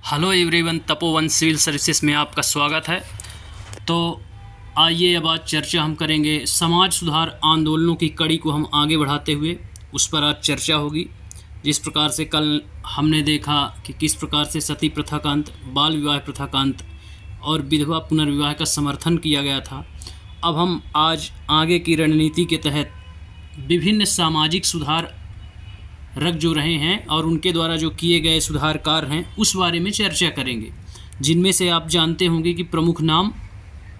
Hello everyone, Tapovan civil services में आपका स्वागत है। तो आइए अब आज चर्चा हम करेंगे समाज सुधार आंदोलनों की कड़ी को हम आगे बढ़ाते हुए उस पर आज चर्चा होगी। जिस प्रकार से कल हमने देखा कि किस प्रकार से सती प्रथा का अंत, बाल विवाह प्रथा का अंत और विधवा पुनर्विवाह का समर्थन किया गया था, अब हम आज आगे की रणनीति के तहत विभिन्न सामाजिक सुधार रख जो रहे हैं और उनके द्वारा जो किए गए सुधार कार्य हैं उस बारे में चर्चा करेंगे, जिनमें से आप जानते होंगे कि प्रमुख नाम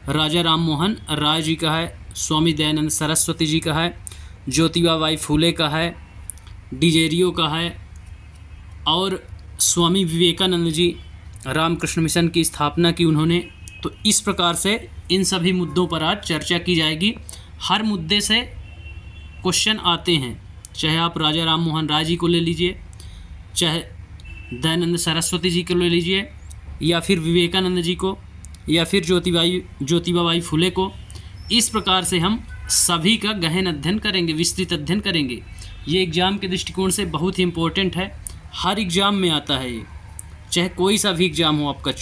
राजा राम मोहन राय जी का है, स्वामी दयानंद सरस्वती जी का है, ज्योतिबा बाई फूले का है, डिजेरियो का है और स्वामी विवेकानंद जी रामकृष्ण मिशन की स्थापना की उन्होंने। तो इस प्रकार से इन सभी मुद्दों पर आज चर्चा की जाएगी। हर मुद्दे से क्वेश्चन आते हैं, चाहे आप राजा राम मोहन राय जी को ले लीजिए, चाहे दयानंद सरस्वती जी को ले लीजिए, या फिर विवेकानंद जी को, या फिर ज्योतिबा बाई फुले को। इस प्रकार से हम सभी का गहन अध्ययन करेंगे, विस्तृत अध्ययन करेंगे। ये एग्ज़ाम के दृष्टिकोण से बहुत ही इम्पोर्टेंट है। हर एग्ज़ाम में आता है ये, चाहे कोई सा भी एग्ज़ाम हो आपका,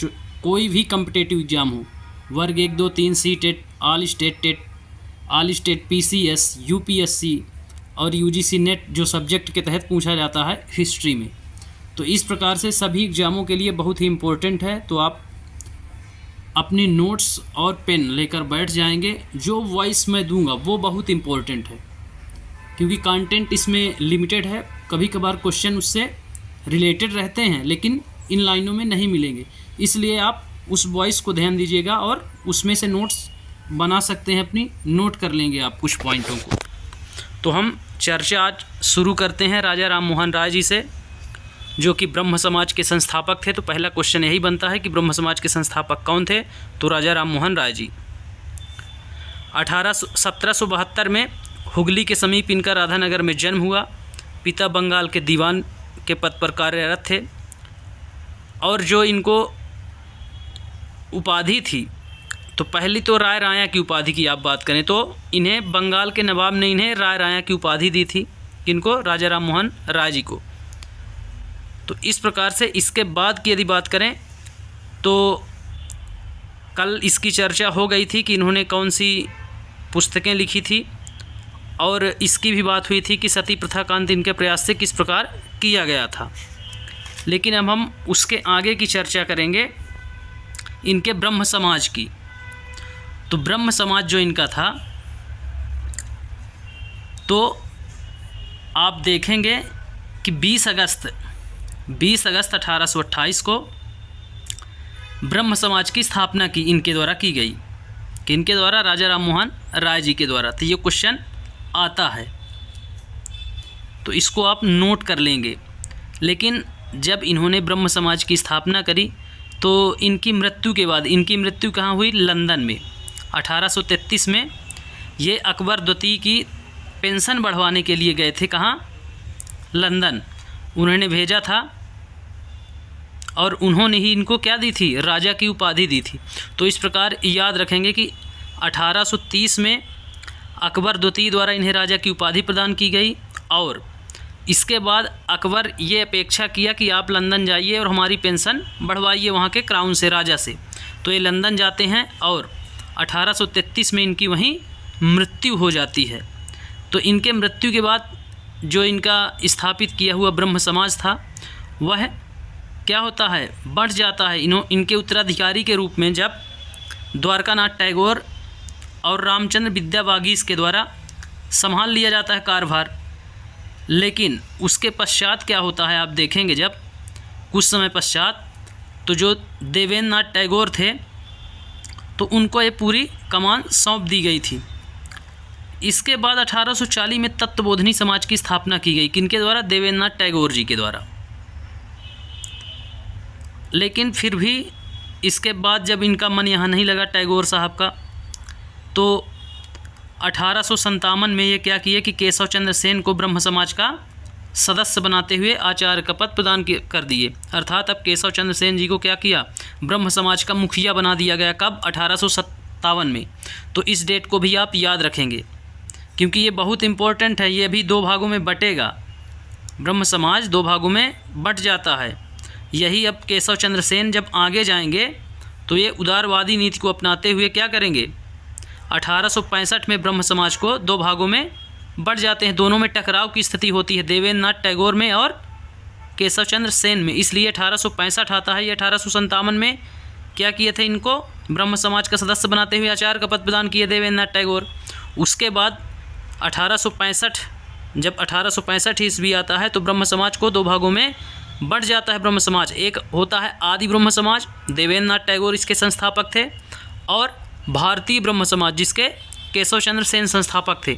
कोई भी कम्पिटेटिव एग्ज़ाम हो, वर्ग 1, 2, 3, C TET, all state TET, all state PCS, UPSC और UGC नेट जो सब्जेक्ट के तहत पूछा जाता है हिस्ट्री में। तो इस प्रकार से सभी एग्ज़ामों के लिए बहुत ही इम्पोर्टेंट है। तो आप अपनी नोट्स और पेन लेकर बैठ जाएंगे। जो वॉइस मैं दूंगा वो बहुत इम्पोर्टेंट है, क्योंकि कंटेंट इसमें लिमिटेड है। कभी कभार क्वेश्चन उससे रिलेटेड रहते हैं लेकिन इन लाइनों में नहीं मिलेंगे, इसलिए आप उस वॉइस को ध्यान दीजिएगा और उसमें से नोट्स बना सकते हैं, अपनी नोट कर लेंगे आप कुछ पॉइंटों को। तो हम चर्चा आज शुरू करते हैं राजा राम मोहन राय जी से, जो कि ब्रह्म समाज के संस्थापक थे। तो पहला क्वेश्चन यही बनता है कि ब्रह्म समाज के संस्थापक कौन थे? तो राजा राम मोहन राय जी। 1772 में हुगली के समीप इनका राधानगर में जन्म हुआ। पिता बंगाल के दीवान के पद पर कार्यरत थे और जो इनको उपाधि थी, तो पहली तो राय राया की उपाधि की आप बात करें तो इन्हें बंगाल के नवाब ने इन्हें राय राया की उपाधि दी थी। किनको? राजा राम मोहन राय जी को। तो इस प्रकार से इसके बाद की यदि बात करें तो कल इसकी चर्चा हो गई थी कि इन्होंने कौन सी पुस्तकें लिखी थी, और इसकी भी बात हुई थी कि सती प्रथा का अंत इनके प्रयास से किस प्रकार किया गया था। लेकिन अब हम उसके आगे की चर्चा करेंगे इनके ब्रह्म समाज की। तो ब्रह्म समाज जो इनका था, तो आप देखेंगे कि 20 अगस्त 1828 को ब्रह्म समाज की स्थापना की इनके द्वारा की गई। कि इनके द्वारा? राजा राम मोहन राय जी के द्वारा। तो ये क्वेश्चन आता है, तो इसको आप नोट कर लेंगे। लेकिन जब इन्होंने ब्रह्म समाज की स्थापना करी तो इनकी मृत्यु के बाद, इनकी मृत्यु कहाँ हुई? लंदन में। 1833 में ये अकबर द्वितीय की पेंशन बढ़वाने के लिए गए थे। कहाँ? लंदन। उन्होंने भेजा था और उन्होंने ही इनको क्या दी थी? राजा की उपाधि दी थी। तो इस प्रकार याद रखेंगे कि 1830 में अकबर द्वितीय द्वारा इन्हें राजा की उपाधि प्रदान की गई, और इसके बाद अकबर ये अपेक्षा किया कि आप लंदन जाइए और हमारी पेंशन बढ़वाइए वहाँ के क्राउन से, राजा से। तो ये लंदन जाते हैं और 1833 में इनकी वहीं मृत्यु हो जाती है। तो इनके मृत्यु के बाद जो इनका स्थापित किया हुआ ब्रह्म समाज था वह क्या होता है? बढ़ जाता है। इनके उत्तराधिकारी के रूप में जब द्वारकानाथ टैगोर और रामचंद्र विद्यावागीश के द्वारा संभाल लिया जाता है कार्यभार। लेकिन उसके पश्चात क्या होता है आप देखेंगे, जब कुछ समय पश्चात तो जो देवेंद्र नाथ टैगोर थे तो उनको ये पूरी कमान सौंप दी गई थी। इसके बाद 1840 में तत्वबोधिनी समाज की स्थापना की गई। किनके द्वारा? देवेंद्र नाथ टैगोर जी के द्वारा। लेकिन फिर भी इसके बाद जब इनका मन यहाँ नहीं लगा टैगोर साहब का, तो 1857 में ये क्या किए कि केशव चंद्र सेन को ब्रह्म समाज का सदस्य बनाते हुए आचार्य का पद प्रदान कर दिए। अर्थात अब केशव चंद्र सेन जी को क्या किया? ब्रह्म समाज का मुखिया बना दिया गया। कब? 1857 में। तो इस डेट को भी आप याद रखेंगे, क्योंकि ये बहुत इम्पोर्टेंट है। ये भी 2 भागों में बटेगा। ब्रह्म समाज 2 भागों में बट जाता है। यही अब केशव चंद्र सेन जब आगे जाएंगे तो ये उदारवादी नीति को अपनाते हुए क्या करेंगे, 1865 में ब्रह्म समाज को दो भागों में बढ़ जाते हैं। दोनों में टकराव की स्थिति होती है, देवेंद्र नाथ टैगोर में और केशव चंद्र सेन में। इसलिए 1865 आता है। ये 1857 में क्या किए थे, इनको ब्रह्म समाज का सदस्य बनाते हुए आचार्य का पद प्रदान किए देवेंद्र नाथ टैगोर। उसके बाद 1865 जब 1865 ईस्वी आता है तो ब्रह्म समाज को दो भागों में बढ़ जाता है ब्रह्म समाज। एक होता है आदि ब्रह्म समाज, देवेंद्र नाथ टैगोर इसके संस्थापक थे, और भारतीय ब्रह्म समाज जिसके केशव चंद्र सेन संस्थापक थे।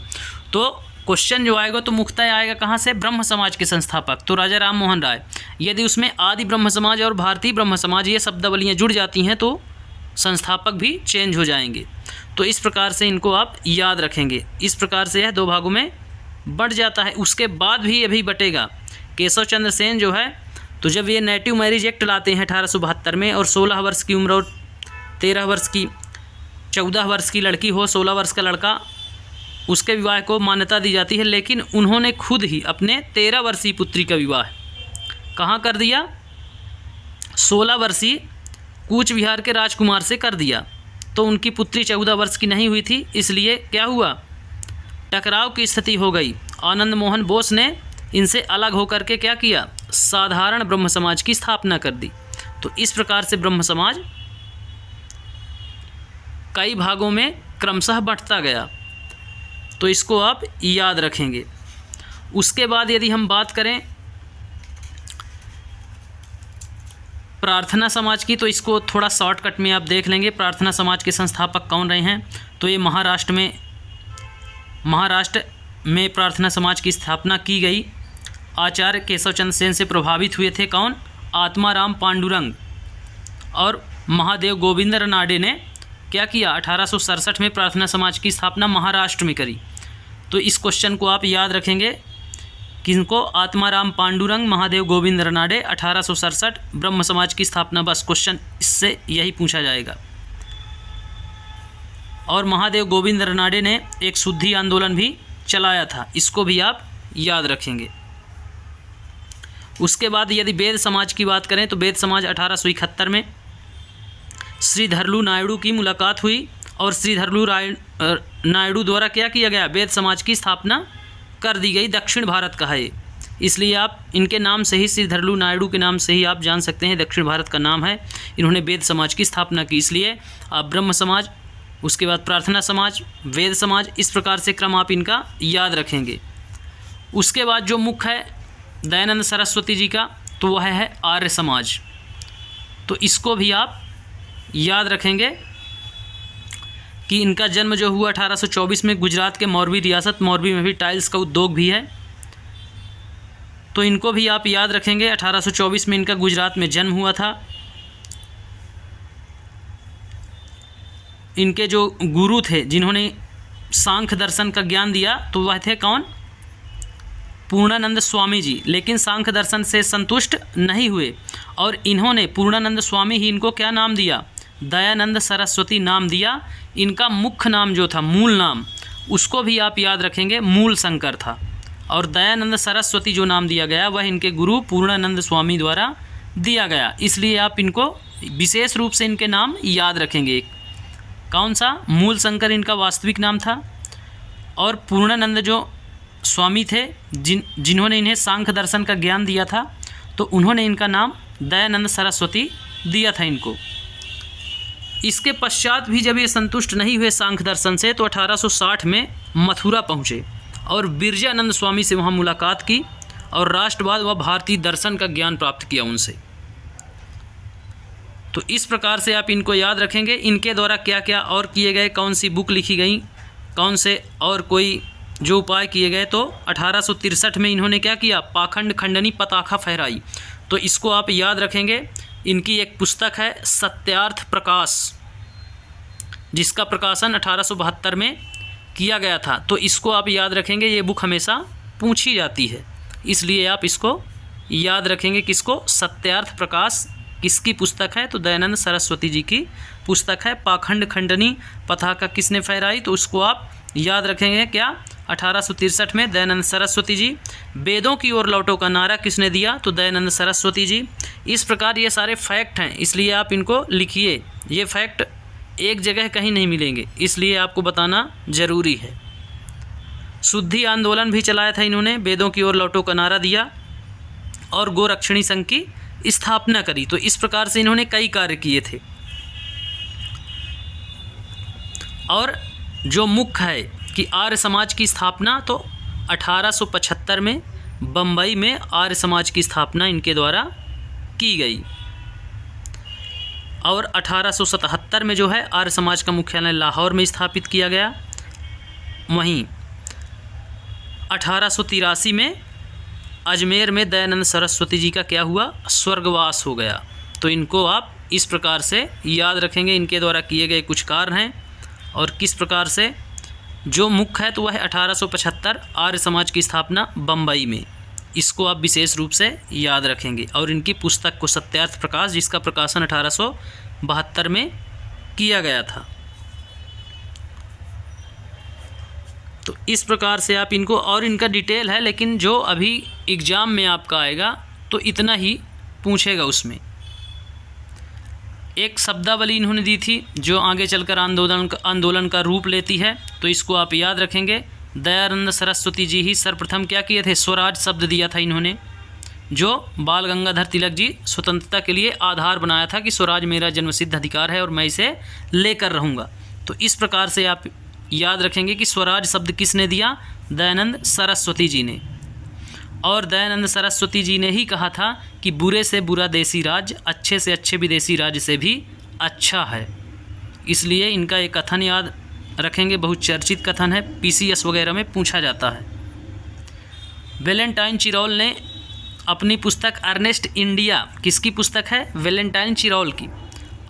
तो क्वेश्चन जो आएगा तो मुख्यतः आएगा कहाँ से, ब्रह्म समाज के संस्थापक तो राजा राम मोहन राय। यदि उसमें आदि ब्रह्म समाज और भारतीय ब्रह्म समाज ये शब्दावलियाँ जुड़ जाती हैं तो संस्थापक भी चेंज हो जाएंगे। तो इस प्रकार से इनको आप याद रखेंगे। इस प्रकार से यह दो भागों में बढ़ जाता है। उसके बाद भी ये भी बटेगा। केशव चंद्र सेन जो है तो जब ये नेटिव मैरिज एक्ट लाते हैं 1872 में, और 16 वर्ष की उम्र और 13 वर्ष की 14 वर्ष की लड़की हो, 16 वर्ष का लड़का, उसके विवाह को मान्यता दी जाती है। लेकिन उन्होंने खुद ही अपने 13 वर्षीय पुत्री का विवाह कहाँ कर दिया, 16 वर्षीय कूच बिहार के राजकुमार से कर दिया। तो उनकी पुत्री 14 वर्ष की नहीं हुई थी, इसलिए क्या हुआ, टकराव की स्थिति हो गई। आनंद मोहन बोस ने इनसे अलग होकर के क्या किया, साधारण ब्रह्म समाज की स्थापना कर दी। तो इस प्रकार से ब्रह्म समाज कई भागों में क्रमशः बढ़ता गया। तो इसको आप याद रखेंगे। उसके बाद यदि हम बात करें प्रार्थना समाज की, तो इसको थोड़ा शॉर्टकट में आप देख लेंगे। प्रार्थना समाज के संस्थापक कौन रहे हैं, तो ये महाराष्ट्र में प्रार्थना समाज की स्थापना की गई। आचार्य केशव चंद्र सेन से प्रभावित हुए थे कौन, आत्माराम पांडुरंग और महादेव गोविंद रनाडे ने क्या किया, 1867 में प्रार्थना समाज की स्थापना महाराष्ट्र में करी। तो इस क्वेश्चन को आप याद रखेंगे, किनको, आत्माराम पांडुरंग, महादेव गोविंद रनाडे, 1867 ब्रह्म समाज की स्थापना। बस क्वेश्चन इससे यही पूछा जाएगा। और महादेव गोविंद रनाडे ने एक शुद्धि आंदोलन भी चलाया था, इसको भी आप याद रखेंगे। उसके बाद यदि वेद समाज की बात करें तो वेद समाज 1871 में श्रीधरलू नायडू की मुलाकात हुई और श्रीधरलू नायडू द्वारा क्या किया गया, वेद समाज की स्थापना कर दी गई। दक्षिण भारत का है, इसलिए आप इनके नाम से ही, श्रीधरलू नायडू के नाम से ही आप जान सकते हैं दक्षिण भारत का नाम है। इन्होंने वेद समाज की स्थापना की, इसलिए आप ब्रह्म समाज, उसके बाद प्रार्थना समाज, वेद समाज, इस प्रकार से क्रम आप इनका याद रखेंगे। उसके बाद जो मुख्य है दयानंद सरस्वती जी का, तो वह है आर्य समाज। तो इसको भी आप याद रखेंगे कि इनका जन्म जो हुआ 1824 में गुजरात के मोरबी रियासत, मोरबी में भी टाइल्स का उद्योग भी है, तो इनको भी आप याद रखेंगे। 1824 में इनका गुजरात में जन्म हुआ था। इनके जो गुरु थे जिन्होंने सांख्य दर्शन का ज्ञान दिया तो वह थे कौन, पूर्णानंद स्वामी जी। लेकिन सांख्य दर्शन से संतुष्ट नहीं हुए और इन्होंने, पूर्णानंद स्वामी ही इनको क्या नाम दिया, दयानंद सरस्वती नाम दिया। इनका मुख्य नाम जो था, मूल नाम, उसको भी आप याद रखेंगे, मूल शंकर था। और दयानंद सरस्वती जो नाम दिया गया वह इनके गुरु पूर्णानंद स्वामी द्वारा दिया गया, इसलिए आप इनको विशेष रूप से इनके नाम याद रखेंगे। कौन सा, मूल शंकर इनका वास्तविक नाम था, और पूर्णानंद जो स्वामी थे जिन्होंने इन्हें सांख्य दर्शन का ज्ञान दिया था, तो उन्होंने इनका नाम दयानंद सरस्वती दिया था इनको। इसके पश्चात भी जब ये संतुष्ट नहीं हुए सांख्य दर्शन से, तो 1860 में मथुरा पहुँचे और बिरजानंद स्वामी से वहाँ मुलाकात की और राष्ट्रवाद व भारतीय दर्शन का ज्ञान प्राप्त किया उनसे। तो इस प्रकार से आप इनको याद रखेंगे। इनके द्वारा क्या क्या और किए गए, कौन सी बुक लिखी गई, कौन से और कोई जो उपाय किए गए, तो 1863 में इन्होंने क्या किया, पाखंड खंडनी पताका फहराई। तो इसको आप याद रखेंगे। इनकी एक पुस्तक है सत्यार्थ प्रकाश, जिसका प्रकाशन 1872 में किया गया था। तो इसको आप याद रखेंगे, ये बुक हमेशा पूछी जाती है, इसलिए आप इसको याद रखेंगे। किसको, सत्यार्थ प्रकाश किसकी पुस्तक है, तो दयानंद सरस्वती जी की पुस्तक है। पाखंड खंडनी पताका किसने फहराई, तो उसको आप याद रखेंगे क्या, 1863 में दयानंद सरस्वती जी। वेदों की ओर लौटो का नारा किसने दिया? तो दयानंद सरस्वती जी। इस प्रकार ये सारे फैक्ट हैं, इसलिए आप इनको लिखिए। ये फैक्ट एक जगह कहीं नहीं मिलेंगे, इसलिए आपको बताना ज़रूरी है। शुद्धि आंदोलन भी चलाया था इन्होंने, वेदों की ओर लौटो का नारा दिया और गोरक्षणी संघ की स्थापना करी। तो इस प्रकार से इन्होंने कई कार्य किए थे। और जो मुख्य है कि आर्य समाज की स्थापना, तो 1875 में बम्बई में आर्य समाज की स्थापना इनके द्वारा की गई। और 1877 में जो है आर्य समाज का मुख्यालय लाहौर में स्थापित किया गया। वहीं 1883 में अजमेर में दयानंद सरस्वती जी का क्या हुआ? स्वर्गवास हो गया। तो इनको आप इस प्रकार से याद रखेंगे, इनके द्वारा किए गए कुछ कार्य हैं और किस प्रकार से। जो मुख्य है तो वह है 1875 आर्य समाज की स्थापना बम्बई में, इसको आप विशेष रूप से याद रखेंगे। और इनकी पुस्तक को सत्यार्थ प्रकाश, जिसका प्रकाशन 1872 में किया गया था। तो इस प्रकार से आप इनको, और इनका डिटेल है, लेकिन जो अभी एग्ज़ाम में आपका आएगा तो इतना ही पूछेगा। उसमें एक शब्दावली इन्होंने दी थी जो आगे चलकर आंदोलन का रूप लेती है, तो इसको आप याद रखेंगे। दयानंद सरस्वती जी ही सर्वप्रथम क्या किए थे? स्वराज शब्द दिया था इन्होंने, जो बाल गंगाधर तिलक जी स्वतंत्रता के लिए आधार बनाया था कि स्वराज मेरा जन्मसिद्ध अधिकार है और मैं इसे लेकर रहूँगा। तो इस प्रकार से आप याद रखेंगे कि स्वराज शब्द किसने दिया? दयानंद सरस्वती जी ने। और दयानंद सरस्वती जी ने ही कहा था कि बुरे से बुरा देसी राज अच्छे से अच्छे विदेशी राज से भी अच्छा है। इसलिए इनका एक कथन याद रखेंगे, बहुत चर्चित कथन है, पीसीएस वगैरह में पूछा जाता है। वैलेंटाइन चिरौल ने अपनी पुस्तक अर्नेस्ट इंडिया, किसकी पुस्तक है? वैलेंटाइन चिरौल की,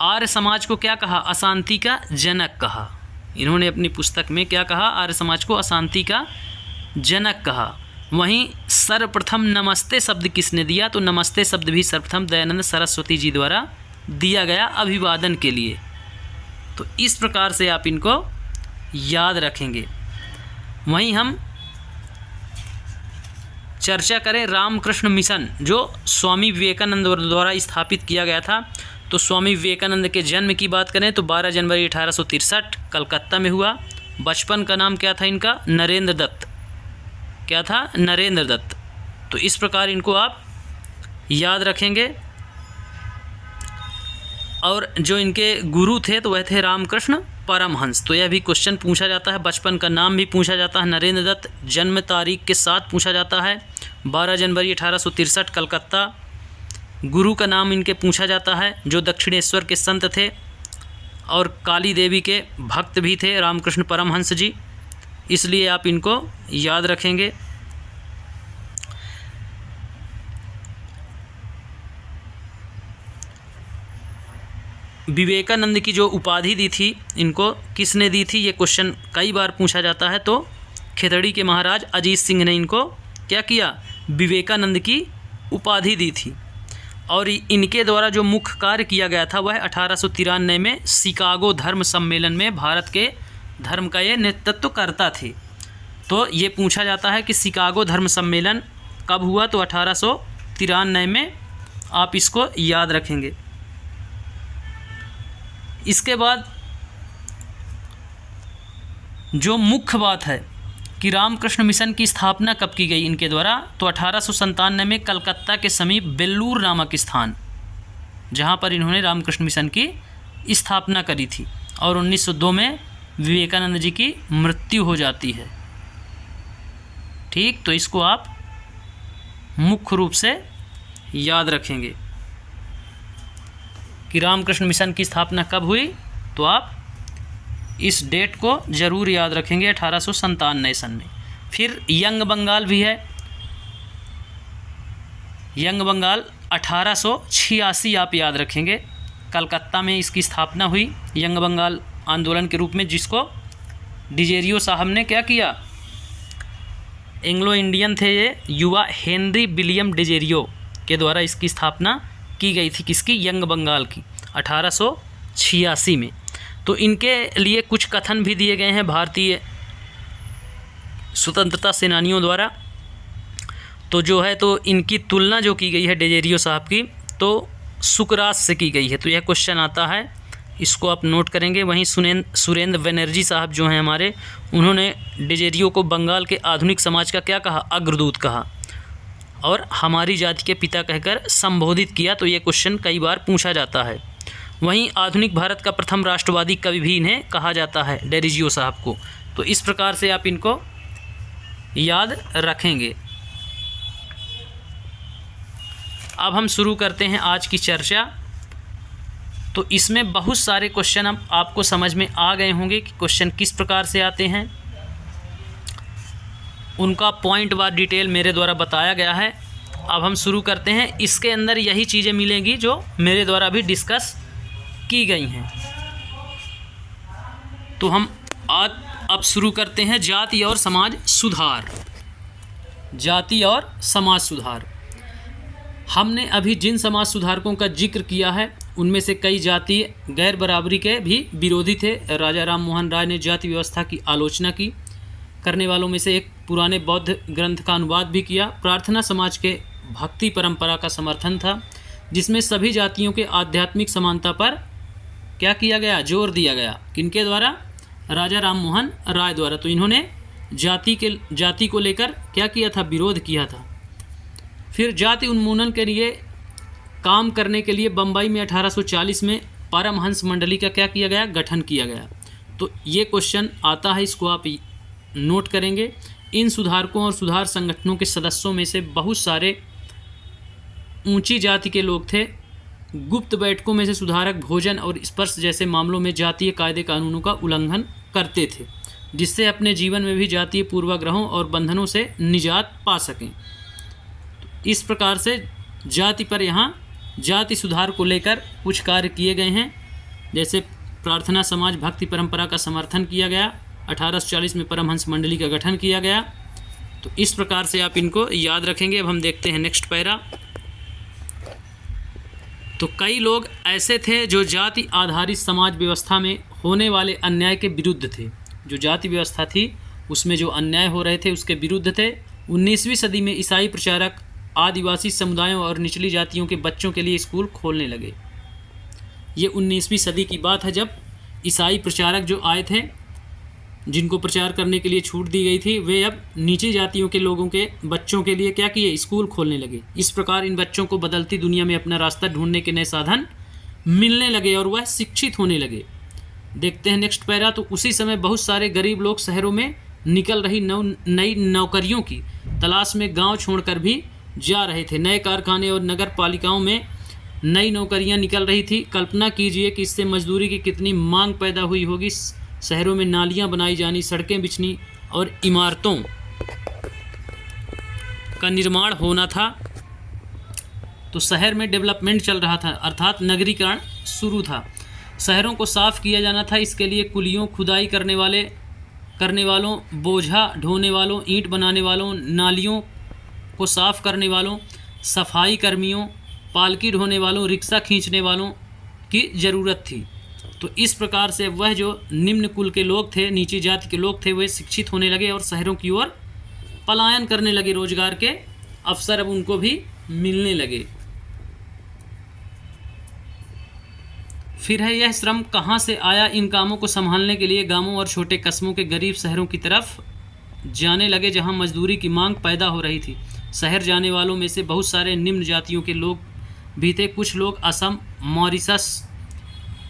आर्य समाज को क्या कहा? अशांति का जनक कहा। इन्होंने अपनी पुस्तक में क्या कहा? आर्य समाज को अशांति का जनक कहा। वहीं सर्वप्रथम नमस्ते शब्द किसने दिया? तो नमस्ते शब्द भी सर्वप्रथम दयानंद सरस्वती जी द्वारा दिया गया अभिवादन के लिए। तो इस प्रकार से आप इनको याद रखेंगे। वहीं हम चर्चा करें रामकृष्ण मिशन, जो स्वामी विवेकानंद द्वारा स्थापित किया गया था। तो स्वामी विवेकानंद के जन्म की बात करें तो 12 जनवरी 1863 कलकत्ता में हुआ। बचपन का नाम क्या था इनका? नरेंद्र दत्त। क्या था? नरेंद्र दत्त। तो इस प्रकार इनको आप याद रखेंगे। और जो इनके गुरु थे तो वह थे रामकृष्ण परमहंस। तो यह भी क्वेश्चन पूछा जाता है। बचपन का नाम भी पूछा जाता है नरेंद्र दत्त, जन्म तारीख के साथ पूछा जाता है 12 जनवरी 1863 कलकत्ता। गुरु का नाम इनके पूछा जाता है, जो दक्षिणेश्वर के संत थे और काली देवी के भक्त भी थे, रामकृष्ण परमहंस जी। इसलिए आप इनको याद रखेंगे। विवेकानंद की जो उपाधि दी थी इनको किसने दी थी? ये क्वेश्चन कई बार पूछा जाता है। तो खेतड़ी के महाराज अजीत सिंह ने इनको क्या किया? विवेकानंद की उपाधि दी थी। और इनके द्वारा जो मुख्य कार्य किया गया था वह 1893 में शिकागो धर्म सम्मेलन में भारत के धर्म का ये नेतृत्व करता थे। तो ये पूछा जाता है कि शिकागो धर्म सम्मेलन कब हुआ? तो 1893 में। आप इसको याद रखेंगे। इसके बाद जो मुख्य बात है कि रामकृष्ण मिशन की स्थापना कब की गई इनके द्वारा? तो 1897 में कलकत्ता के समीप बेल्लूर नामक स्थान, जहाँ पर इन्होंने रामकृष्ण मिशन की स्थापना करी थी। और 1902 में विवेकानंद जी की मृत्यु हो जाती है। ठीक, तो इसको आप मुख्य रूप से याद रखेंगे कि रामकृष्ण मिशन की स्थापना कब हुई। तो आप इस डेट को ज़रूर याद रखेंगे, 1897 सन में। फिर यंग बंगाल भी है। यंग बंगाल 1886 आप याद रखेंगे, कलकत्ता में इसकी स्थापना हुई यंग बंगाल आंदोलन के रूप में, जिसको डिजेरियो साहब ने क्या किया? एंग्लो इंडियन थे ये युवा हेनरी विलियम डिजेरियो के द्वारा इसकी स्थापना की गई थी। किसकी? यंग बंगाल की, 1886 में। तो इनके लिए कुछ कथन भी दिए गए हैं भारतीय स्वतंत्रता सेनानियों द्वारा। तो जो है तो इनकी तुलना जो की गई है डेजेरियो साहब की, तो सुकरात से की गई है। तो यह क्वेश्चन आता है, इसको आप नोट करेंगे। वहीं सुरेंद्र बनर्जी साहब जो हैं हमारे, उन्होंने डेजेरियो को बंगाल के आधुनिक समाज का क्या कहा? अग्रदूत कहा और हमारी जाति के पिता कहकर संबोधित किया। तो ये क्वेश्चन कई बार पूछा जाता है। वहीं आधुनिक भारत का प्रथम राष्ट्रवादी कवि भी इन्हें कहा जाता है, डेजेरियो साहब को। तो इस प्रकार से आप इनको याद रखेंगे। अब हम शुरू करते हैं आज की चर्चा। तो इसमें बहुत सारे क्वेश्चन अब आपको समझ में आ गए होंगे कि क्वेश्चन किस प्रकार से आते हैं। उनका पॉइंट वार डिटेल मेरे द्वारा बताया गया है। अब हम शुरू करते हैं। इसके अंदर यही चीज़ें मिलेंगी जो मेरे द्वारा भी डिस्कस की गई हैं। तो हम आज अब शुरू करते हैं जाति और समाज सुधार। जाति और समाज सुधार। हमने अभी जिन समाज सुधारकों का जिक्र किया है उनमें से कई जातीय गैर बराबरी के भी विरोधी थे। राजा राम मोहन राय ने जाति व्यवस्था की आलोचना की। करने वालों में से एक पुराने बौद्ध ग्रंथ का अनुवाद भी किया। प्रार्थना समाज के भक्ति परंपरा का समर्थन था, जिसमें सभी जातियों के आध्यात्मिक समानता पर क्या किया गया? जोर दिया गया। किनके द्वारा? राजा राम मोहन राय द्वारा। तो इन्होंने जाति को लेकर क्या किया था? विरोध किया था। फिर जाति उन्मूलन के लिए काम करने के लिए बम्बई में 1840 में परमहंस मंडली का क्या किया गया? गठन किया गया। तो ये क्वेश्चन आता है, इसको आप नोट करेंगे। इन सुधारकों और सुधार संगठनों के सदस्यों में से बहुत सारे ऊंची जाति के लोग थे। गुप्त बैठकों में से सुधारक भोजन और स्पर्श जैसे मामलों में जातीय कायदे कानूनों का उल्लंघन करते थे, जिससे अपने जीवन में भी जातीय पूर्वाग्रहों और बंधनों से निजात पा सकें। इस प्रकार से जाति पर यहाँ जाति सुधार को लेकर कुछ कार्य किए गए हैं। जैसे प्रार्थना समाज भक्ति परंपरा का समर्थन किया गया, 1840 में परमहंस मंडली का गठन किया गया। तो इस प्रकार से आप इनको याद रखेंगे। अब हम देखते हैं नेक्स्ट पैरा। तो कई लोग ऐसे थे जो जाति आधारित समाज व्यवस्था में होने वाले अन्याय के विरुद्ध थे। जो जाति व्यवस्था थी उसमें जो अन्याय हो रहे थे उसके विरुद्ध थे। 19वीं सदी में ईसाई प्रचारक आदिवासी समुदायों और निचली जातियों के बच्चों के लिए स्कूल खोलने लगे। ये 19वीं सदी की बात है, जब ईसाई प्रचारक जो आए थे, जिनको प्रचार करने के लिए छूट दी गई थी, वे अब नीची जातियों के लोगों के बच्चों के लिए क्या किए? स्कूल खोलने लगे। इस प्रकार इन बच्चों को बदलती दुनिया में अपना रास्ता ढूंढने के नए साधन मिलने लगे और वह शिक्षित होने लगे। देखते हैं नेक्स्ट पैरा। तो उसी समय बहुत सारे गरीब लोग शहरों में निकल रही नई नौकरियों की तलाश में गाँव छोड़कर भी जा रहे थे। नए कारखाने और नगर पालिकाओं में नई नौकरियां निकल रही थी। कल्पना कीजिए कि इससे मजदूरी की कितनी मांग पैदा हुई होगी। शहरों में नालियां बनाई जानी, सड़कें बिछनी और इमारतों का निर्माण होना था। तो शहर में डेवलपमेंट चल रहा था, अर्थात नगरीकरण शुरू था। शहरों को साफ किया जाना था। इसके लिए कुलियों, खुदाई करने वालों, बोझा ढोने वालों, ईंट बनाने वालों, नालियों को साफ करने वालों, सफाई कर्मियों, पालकी ढोने वालों, रिक्शा खींचने वालों की ज़रूरत थी। तो इस प्रकार से वह जो निम्न कुल के लोग थे, नीची जाति के लोग थे, वे शिक्षित होने लगे और शहरों की ओर पलायन करने लगे। रोजगार के अवसर अब उनको भी मिलने लगे। फिर है यह श्रम कहाँ से आया? इन कामों को संभालने के लिए गांवों और छोटे कस्बों के गरीब शहरों की तरफ जाने लगे, जहां मजदूरी की मांग पैदा हो रही थी। शहर जाने वालों में से बहुत सारे निम्न जातियों के लोग भी थे। कुछ लोग असम, मॉरिशस,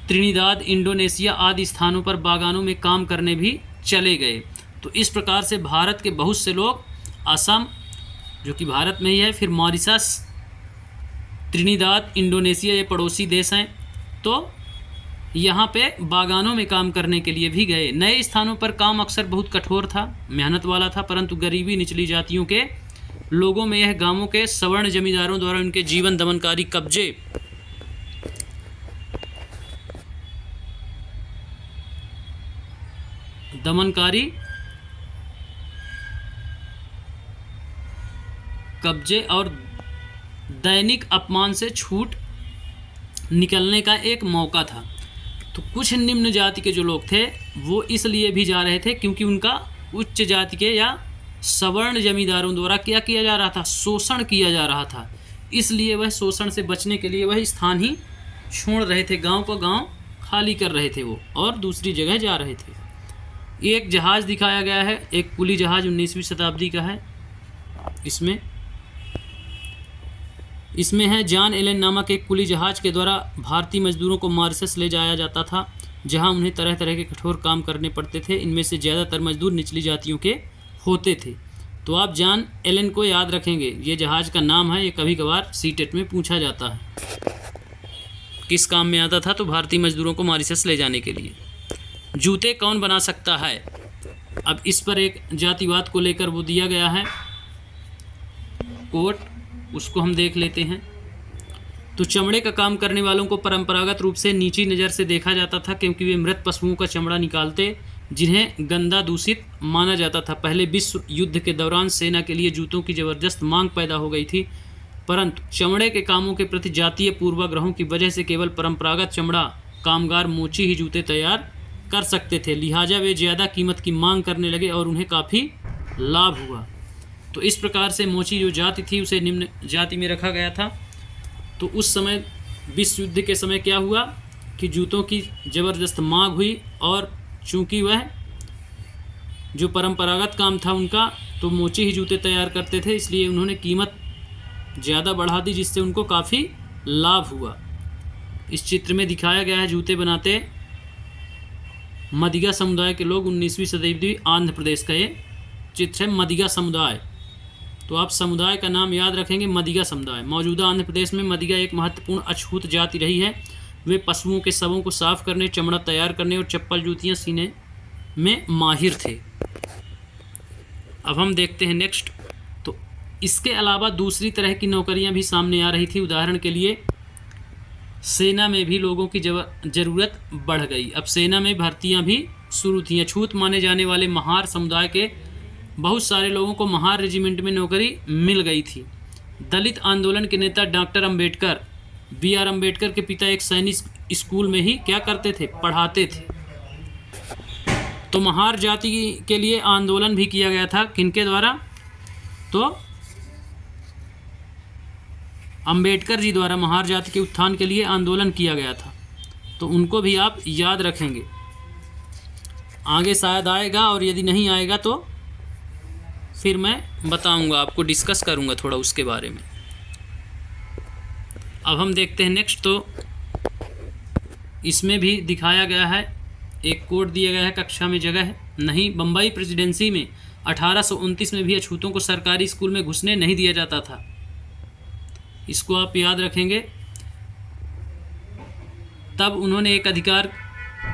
त्रिनिदाद, इंडोनेशिया आदि स्थानों पर बागानों में काम करने भी चले गए। तो इस प्रकार से भारत के बहुत से लोग असम, जो कि भारत में ही है, फिर मॉरिशस, त्रिनिदाद, इंडोनेशिया, ये पड़ोसी देश हैं, तो यहाँ पे बागानों में काम करने के लिए भी गए। नए स्थानों पर काम अक्सर बहुत कठोर था, मेहनत वाला था, परंतु गरीबी, निचली जातियों के लोगों में यह गांवों के सवर्ण जमींदारों द्वारा उनके जीवन दमनकारी कब्जे और दैनिक अपमान से छूट निकलने का एक मौका था। तो कुछ निम्न जाति के जो लोग थे वो इसलिए भी जा रहे थे क्योंकि उनका उच्च जाति के या सवर्ण जमींदारों द्वारा क्या किया जा रहा था, शोषण किया जा रहा था। इसलिए वह शोषण से बचने के लिए वह स्थान ही छोड़ रहे थे, गांव का गांव खाली कर रहे थे वो और दूसरी जगह जा रहे थे। एक जहाज़ दिखाया गया है, एक कुली जहाज़ 19वीं शताब्दी का है। इसमें है जॉन एलन नामक एक कुली जहाज़ के द्वारा भारतीय मजदूरों को मॉरिशस ले जाया जाता था, जहां उन्हें तरह तरह के कठोर काम करने पड़ते थे। इनमें से ज़्यादातर मजदूर निचली जातियों के होते थे। तो आप जॉन एलन को याद रखेंगे, ये जहाज़ का नाम है, ये कभी कभार सीटेट में पूछा जाता है। किस काम में आता था, तो भारतीय मजदूरों को मॉरिशस ले जाने के लिए। जूते कौन बना सकता है, अब इस पर एक जातिवाद को लेकर वो दिया गया है कोट, उसको हम देख लेते हैं। तो चमड़े का काम करने वालों को परंपरागत रूप से नीची नज़र से देखा जाता था, क्योंकि वे मृत पशुओं का चमड़ा निकालते, जिन्हें गंदा दूषित माना जाता था। पहले विश्व युद्ध के दौरान सेना के लिए जूतों की ज़बरदस्त मांग पैदा हो गई थी, परंतु चमड़े के कामों के प्रति जातीय पूर्वाग्रहों की वजह से केवल परंपरागत चमड़ा कामगार मोची ही जूते तैयार कर सकते थे। लिहाजा वे ज़्यादा कीमत की मांग करने लगे और उन्हें काफ़ी लाभ हुआ। तो इस प्रकार से मोची जो जाति थी उसे निम्न जाति में रखा गया था। तो उस समय विश्व युद्ध के समय क्या हुआ कि जूतों की ज़बरदस्त मांग हुई, और चूँकि वह जो परंपरागत काम था उनका, तो मोची ही जूते तैयार करते थे, इसलिए उन्होंने कीमत ज़्यादा बढ़ा दी, जिससे उनको काफ़ी लाभ हुआ। इस चित्र में दिखाया गया है जूते बनाते मदिगा समुदाय के लोग। 19वीं शताब्दी आंध्र प्रदेश का ये चित्र है, मदिगा समुदाय। तो आप समुदाय का नाम याद रखेंगे, मदिगा समुदाय। मौजूदा आंध्र प्रदेश में मदिगा एक महत्वपूर्ण अछूत जाति रही है। वे पशुओं के शवों को साफ करने, चमड़ा तैयार करने और चप्पल जूतियाँ सीने में माहिर थे। अब हम देखते हैं नेक्स्ट। तो इसके अलावा दूसरी तरह की नौकरियां भी सामने आ रही थी। उदाहरण के लिए सेना में भी लोगों की ज़रूरत बढ़ गई। अब सेना में भर्तियां भी शुरू थीं। अछूत माने जाने वाले महार समुदाय के बहुत सारे लोगों को महार रेजिमेंट में नौकरी मिल गई थी। दलित आंदोलन के नेता डॉक्टर अम्बेडकर, B.R. अम्बेडकर के पिता एक सैनिक स्कूल में ही क्या करते थे, पढ़ाते थे। तो महार जाति के लिए आंदोलन भी किया गया था, किनके द्वारा, तो अम्बेडकर जी द्वारा महार जाति के उत्थान के लिए आंदोलन किया गया था। तो उनको भी आप याद रखेंगे, आगे शायद आएगा, और यदि नहीं आएगा तो फिर मैं बताऊंगा आपको, डिस्कस करूंगा थोड़ा उसके बारे में। अब हम देखते हैं नेक्स्ट। तो इसमें भी दिखाया गया है, एक कोड दिया गया है, कक्षा में जगह नहीं। बम्बई प्रेसिडेंसी में 1829 में भी अछूतों को सरकारी स्कूल में घुसने नहीं दिया जाता था। इसको आप याद रखेंगे। तब उन्होंने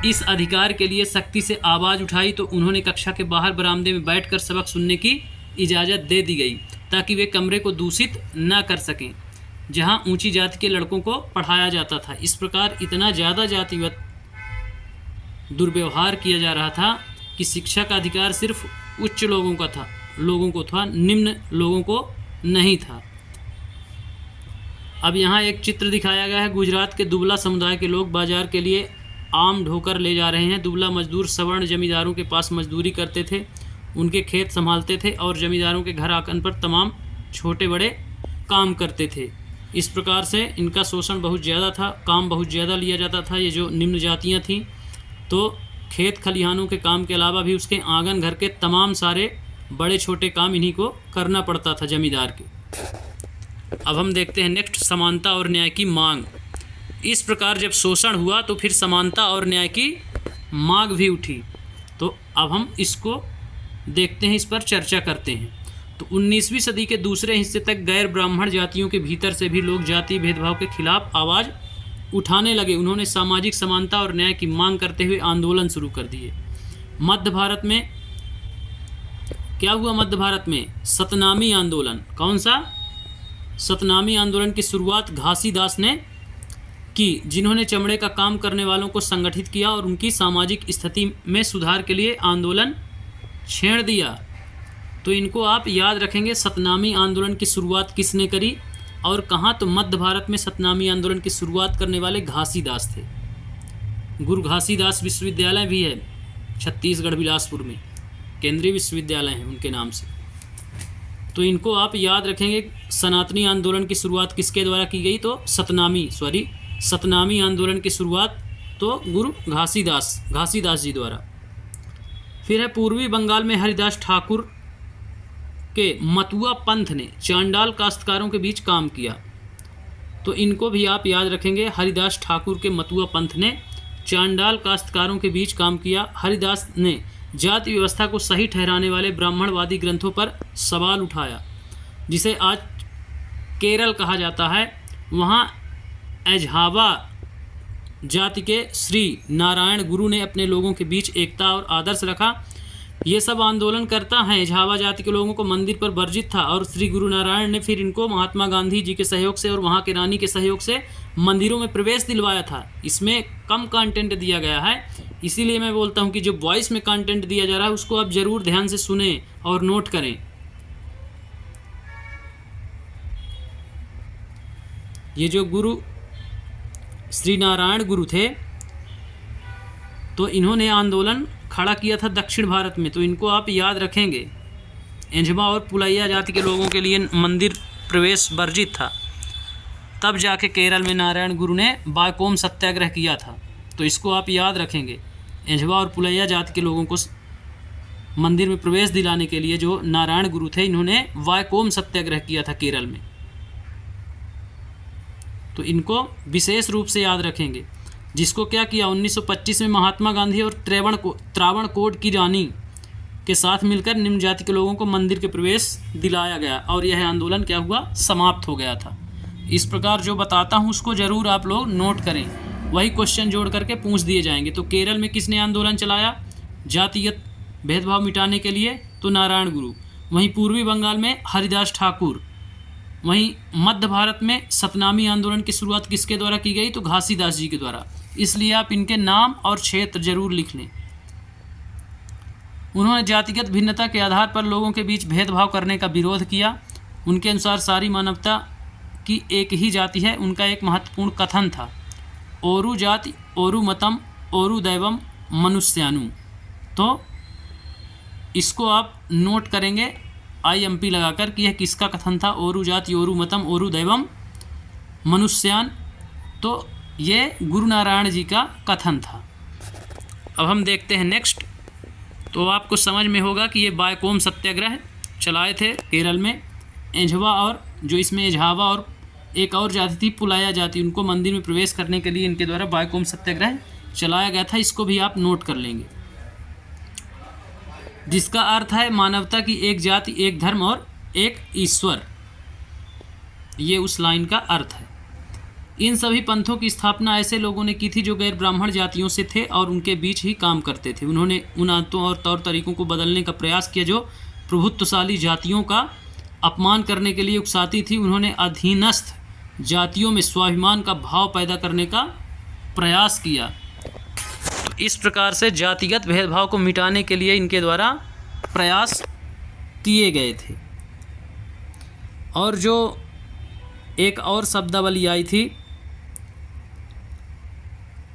इस अधिकार के लिए सख्ती से आवाज़ उठाई, तो उन्होंने कक्षा के बाहर बरामदे में बैठकर सबक सुनने की इजाज़त दे दी गई, ताकि वे कमरे को दूषित न कर सकें जहां ऊंची जाति के लड़कों को पढ़ाया जाता था। इस प्रकार इतना ज़्यादा जातिगत दुर्व्यवहार किया जा रहा था कि शिक्षा का अधिकार सिर्फ उच्च लोगों को था, निम्न लोगों को नहीं था। अब यहाँ एक चित्र दिखाया गया है। गुजरात के दुबला समुदाय के लोग बाजार के लिए आम ढोकर ले जा रहे हैं। दुबला मजदूर सवर्ण जमींदारों के पास मजदूरी करते थे, उनके खेत संभालते थे और जमींदारों के घर आंगन पर तमाम छोटे बड़े काम करते थे। इस प्रकार से इनका शोषण बहुत ज़्यादा था, काम बहुत ज़्यादा लिया जाता था। ये जो निम्न जातियाँ थीं, तो खेत खलिहानों के काम के अलावा भी उसके आंगन घर के तमाम सारे बड़े छोटे काम इन्हीं को करना पड़ता था, जमींदार के। अब हम देखते हैं नेक्स्ट, समानता और न्याय की मांग। इस प्रकार जब शोषण हुआ तो फिर समानता और न्याय की मांग भी उठी। तो अब हम इसको देखते हैं, इस पर चर्चा करते हैं। तो 19वीं सदी के दूसरे हिस्से तक गैर ब्राह्मण जातियों के भीतर से भी लोग जाति भेदभाव के खिलाफ आवाज़ उठाने लगे। उन्होंने सामाजिक समानता और न्याय की मांग करते हुए आंदोलन शुरू कर दिए। मध्य भारत में क्या हुआ? मध्य भारत में सतनामी आंदोलन। कौन सा? सतनामी आंदोलन की शुरुआत घासीदास ने की, जिन्होंने चमड़े का काम करने वालों को संगठित किया और उनकी सामाजिक स्थिति में सुधार के लिए आंदोलन छेड़ दिया। तो इनको आप याद रखेंगे। सतनामी आंदोलन की शुरुआत किसने करी और कहाँ? तो मध्य भारत में सतनामी आंदोलन की शुरुआत करने वाले घासीदास थे। गुरु घासीदास विश्वविद्यालय भी है छत्तीसगढ़ बिलासपुर में, केंद्रीय विश्वविद्यालय है उनके नाम से। तो इनको आप याद रखेंगे। सनातनी आंदोलन की शुरुआत किसके द्वारा की गई? तो सतनामी आंदोलन की शुरुआत तो गुरु घासीदास जी द्वारा। फिर है पूर्वी बंगाल में हरिदास ठाकुर के मतुआ पंथ ने चांडाल काश्तकारों के बीच काम किया। तो इनको भी आप याद रखेंगे। हरिदास ठाकुर के मतुआ पंथ ने चांडाल काश्तकारों के बीच काम किया। हरिदास ने जाति व्यवस्था को सही ठहराने वाले ब्राह्मणवादी ग्रंथों पर सवाल उठाया, जिसे आज केरल कहा जाता है। वहाँ एझावा जाति के श्री नारायण गुरु ने अपने लोगों के बीच एकता और आदर्श रखा। ये सब आंदोलनकर्ता हैं एझावा जाति के लोगों को मंदिर पर वर्जित था, और श्री गुरु नारायण ने फिर इनको महात्मा गांधी जी के सहयोग से और वहाँ के रानी के सहयोग से मंदिरों में प्रवेश दिलवाया था। इसमें कम कंटेंट दिया गया है, इसीलिए मैं बोलता हूँ कि जो वॉइस में कंटेंट दिया जा रहा है उसको आप ज़रूर ध्यान से सुने और नोट करें। ये जो गुरु श्री नारायण गुरु थे, तो इन्होंने आंदोलन खड़ा किया था दक्षिण भारत में, तो इनको आप याद रखेंगे। एंझबा और पुलैया जाति के लोगों के लिए मंदिर प्रवेश वर्जित था, तब जाके केरल में नारायण गुरु ने बायकोम सत्याग्रह किया था, तो इसको आप याद रखेंगे। एंझबा और पुलैया जाति के लोगों को मंदिर में प्रवेश दिलाने के लिए जो नारायण गुरु थे, इन्होंने बायकोम सत्याग्रह किया था केरल में, तो इनको विशेष रूप से याद रखेंगे। जिसको क्या किया, 1925 में महात्मा गांधी और त्रावणकोर की रानी के साथ मिलकर निम्न जाति के लोगों को मंदिर के प्रवेश दिलाया गया, और यह आंदोलन क्या हुआ, समाप्त हो गया था। इस प्रकार जो बताता हूँ उसको ज़रूर आप लोग नोट करें, वही क्वेश्चन जोड़ करके पूछ दिए जाएंगे। तो केरल में किसने आंदोलन चलाया जातिगत भेदभाव मिटाने के लिए? तो नारायण गुरु। वहीं पूर्वी बंगाल में हरिदास ठाकुर। वहीं मध्य भारत में सतनामी आंदोलन की शुरुआत किसके द्वारा की गई? तो घासीदास जी के द्वारा। इसलिए आप इनके नाम और क्षेत्र जरूर लिख लें। उन्होंने जातिगत भिन्नता के आधार पर लोगों के बीच भेदभाव करने का विरोध किया। उनके अनुसार सारी मानवता की एक ही जाति है। उनका एक महत्वपूर्ण कथन था, ओरु जाति ओरु मतम ओरु दैवम मनुष्यानु। तो इसको आप नोट करेंगे IMP लगाकर कि यह किसका कथन था, ओरु जाति ओरु मतम ओरु दैवम मनुष्यान। तो ये गुरु नारायण जी का कथन था। अब हम देखते हैं नेक्स्ट। तो आपको समझ में होगा कि ये बायकोम सत्याग्रह चलाए थे केरल में। एंझबा और जो इसमें एझावा और एक और जाति थी पुलाया जाति, उनको मंदिर में प्रवेश करने के लिए इनके द्वारा बायकोम सत्याग्रह चलाया गया था। इसको भी आप नोट कर लेंगे, जिसका अर्थ है मानवता की एक जाति, एक धर्म और एक ईश्वर। ये उस लाइन का अर्थ है। इन सभी पंथों की स्थापना ऐसे लोगों ने की थी जो गैर ब्राह्मण जातियों से थे और उनके बीच ही काम करते थे। उन्होंने उन आदतों और तौर तरीकों को बदलने का प्रयास किया जो प्रभुत्वशाली जातियों का अपमान करने के लिए उकसाती थी। उन्होंने अधीनस्थ जातियों में स्वाभिमान का भाव पैदा करने का प्रयास किया। तो इस प्रकार से जातिगत भेदभाव को मिटाने के लिए इनके द्वारा प्रयास किए गए थे। और जो एक और शब्दावली आई थी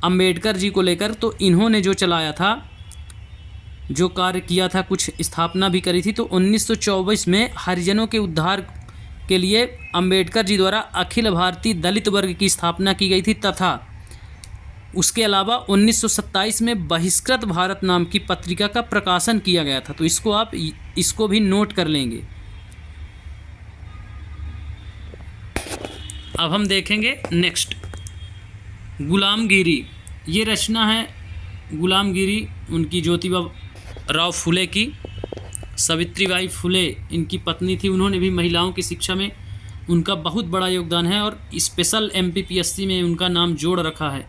अंबेडकर जी को लेकर, तो इन्होंने जो चलाया था, जो कार्य किया था, कुछ स्थापना भी करी थी। तो 1924 में हरिजनों के उद्धार के लिए अंबेडकर जी द्वारा अखिल भारतीय दलित वर्ग की स्थापना की गई थी, तथा उसके अलावा 1927 में बहिष्कृत भारत नाम की पत्रिका का प्रकाशन किया गया था। तो इसको आप इसको भी नोट कर लेंगे। अब हम देखेंगे नेक्स्ट, गुलामगिरी। ये रचना है गुलामगिरी उनकी ज्योतिबा राव फुले की। सावित्रीबाई फुले इनकी पत्नी थी। उन्होंने भी महिलाओं की शिक्षा में उनका बहुत बड़ा योगदान है और स्पेशल MPPSC में उनका नाम जोड़ रखा है।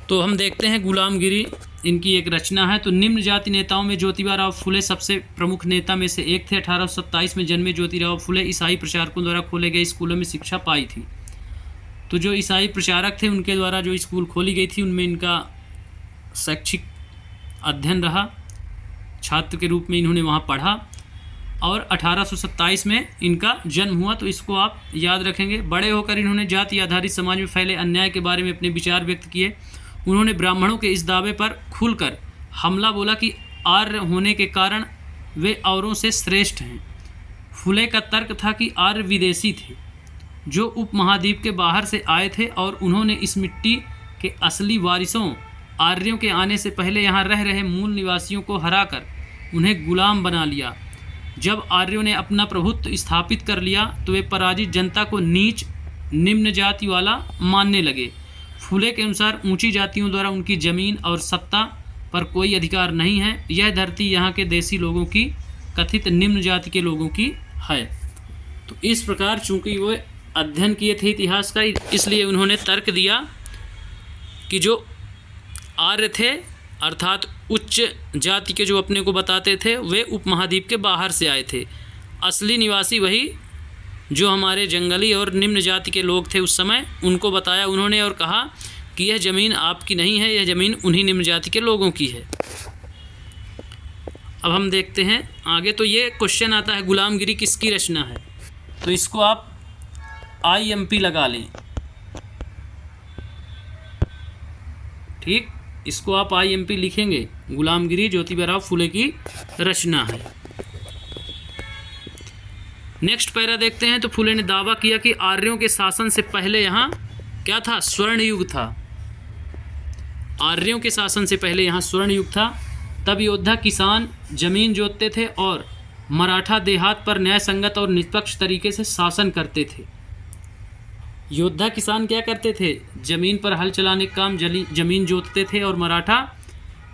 तो हम देखते हैं गुलामगिरी इनकी एक रचना है। तो निम्न जाति नेताओं में ज्योतिबा राव फुले सबसे प्रमुख नेता में से एक थे। 1827 में जन्मे ज्योतिराव फुले ईसाई प्रचारकों द्वारा खोले गए स्कूलों में शिक्षा पाई थी। तो जो ईसाई प्रचारक थे उनके द्वारा जो स्कूल खोली गई थी उनमें इनका शैक्षिक अध्ययन रहा। छात्र के रूप में इन्होंने वहाँ पढ़ा और 1827 में इनका जन्म हुआ। तो इसको आप याद रखेंगे। बड़े होकर इन्होंने जाति आधारित समाज में फैले अन्याय के बारे में अपने विचार व्यक्त किए। उन्होंने ब्राह्मणों के इस दावे पर खुलकर हमला बोला कि आर्य होने के कारण वे औरों से श्रेष्ठ हैं। फुले का तर्क था कि आर्य विदेशी थे जो उपमहाद्वीप के बाहर से आए थे और उन्होंने इस मिट्टी के असली वारिसों आर्यों के आने से पहले यहाँ रह रहे मूल निवासियों को हराकर उन्हें गुलाम बना लिया। जब आर्यों ने अपना प्रभुत्व स्थापित कर लिया तो वे पराजित जनता को नीच निम्न जाति वाला मानने लगे। फुले के अनुसार ऊंची जातियों द्वारा उनकी जमीन और सत्ता पर कोई अधिकार नहीं है। यह धरती यहाँ के देसी लोगों की, कथित निम्न जाति के लोगों की है। तो इस प्रकार चूंकि वो अध्ययन किए थे इतिहास का, इसलिए उन्होंने तर्क दिया कि जो आर्य थे अर्थात उच्च जाति के जो अपने को बताते थे वे उपमहाद्वीप के बाहर से आए थे। असली निवासी वही जो हमारे जंगली और निम्न जाति के लोग थे उस समय, उनको बताया उन्होंने और कहा कि यह ज़मीन आपकी नहीं है, यह ज़मीन उन्हीं निम्न जाति के लोगों की है। अब हम देखते हैं आगे। तो ये क्वेश्चन आता है गुलामगिरी किसकी रचना है, तो इसको आप IMP लगा लें। ठीक, इसको आप IMP लिखेंगे, गुलामगिरी ज्योतिबा फुले की रचना है। नेक्स्ट पैरा देखते हैं। तो फुले ने दावा किया कि आर्यों के शासन से पहले यहाँ क्या था, स्वर्ण युग था। आर्यों के शासन से पहले यहाँ स्वर्ण युग था। तब योद्धा किसान जमीन जोतते थे और मराठा देहात पर न्याय संगत और निष्पक्ष तरीके से शासन करते थे। योद्धा किसान क्या करते थे, जमीन पर हल चलाने का काम जमीन जोतते थे और मराठा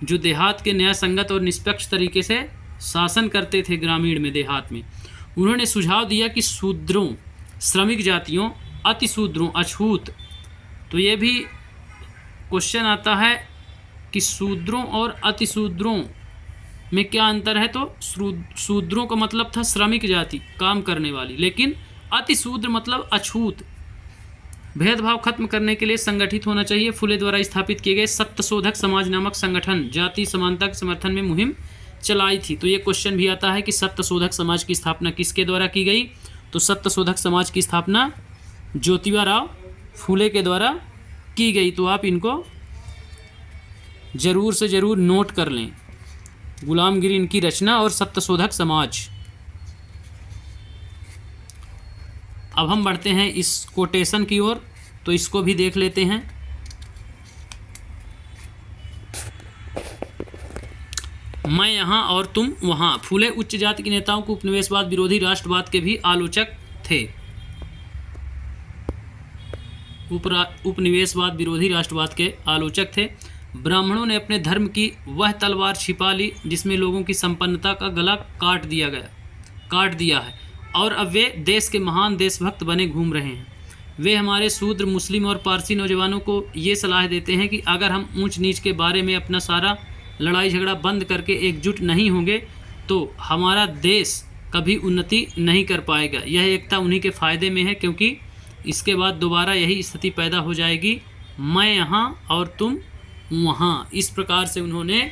जो देहात के न्याय संगत और निष्पक्ष तरीके से शासन करते थे ग्रामीण में, देहात में। उन्होंने सुझाव दिया कि शूद्रों, श्रमिक जातियों, अतिशूद्रों, अछूत, तो ये भी क्वेश्चन आता है कि शूद्रों और अतिशूद्रों में क्या अंतर है। तो शूद्रों का मतलब था श्रमिक जाति, काम करने वाली, लेकिन अतिशूद्र मतलब अछूत। भेदभाव खत्म करने के लिए संगठित होना चाहिए। फुले द्वारा स्थापित किए गए सत्यशोधक समाज नामक संगठन जाति समानता के समर्थन में मुहिम चलाई थी। तो ये क्वेश्चन भी आता है कि सत्यशोधक समाज की स्थापना किसके द्वारा की गई, तो सत्यशोधक समाज की स्थापना ज्योतिबा फुले के द्वारा की गई। तो आप इनको ज़रूर से ज़रूर नोट कर लें, गुलामगिरी इनकी रचना और सत्यशोधक समाज। अब हम बढ़ते हैं इस कोटेशन की ओर, तो इसको भी देख लेते हैं। मैं यहाँ और तुम वहाँ। फुले उच्च जाति के नेताओं को उपनिवेशवाद विरोधी राष्ट्रवाद के भी आलोचक थे। उपनिवेशवाद विरोधी राष्ट्रवाद के आलोचक थे। ब्राह्मणों ने अपने धर्म की वह तलवार छिपा ली जिसमें लोगों की संपन्नता का गला काट दिया है और अब वे देश के महान देशभक्त बने घूम रहे हैं। वे हमारे शूद्र, मुस्लिम और पारसी नौजवानों को ये सलाह देते हैं कि अगर हम ऊंच नीच के बारे में अपना सारा लड़ाई झगड़ा बंद करके एकजुट नहीं होंगे तो हमारा देश कभी उन्नति नहीं कर पाएगा। यह एकता उन्हीं के फ़ायदे में है, क्योंकि इसके बाद दोबारा यही स्थिति पैदा हो जाएगी, मैं यहाँ और तुम वहाँ। इस प्रकार से उन्होंने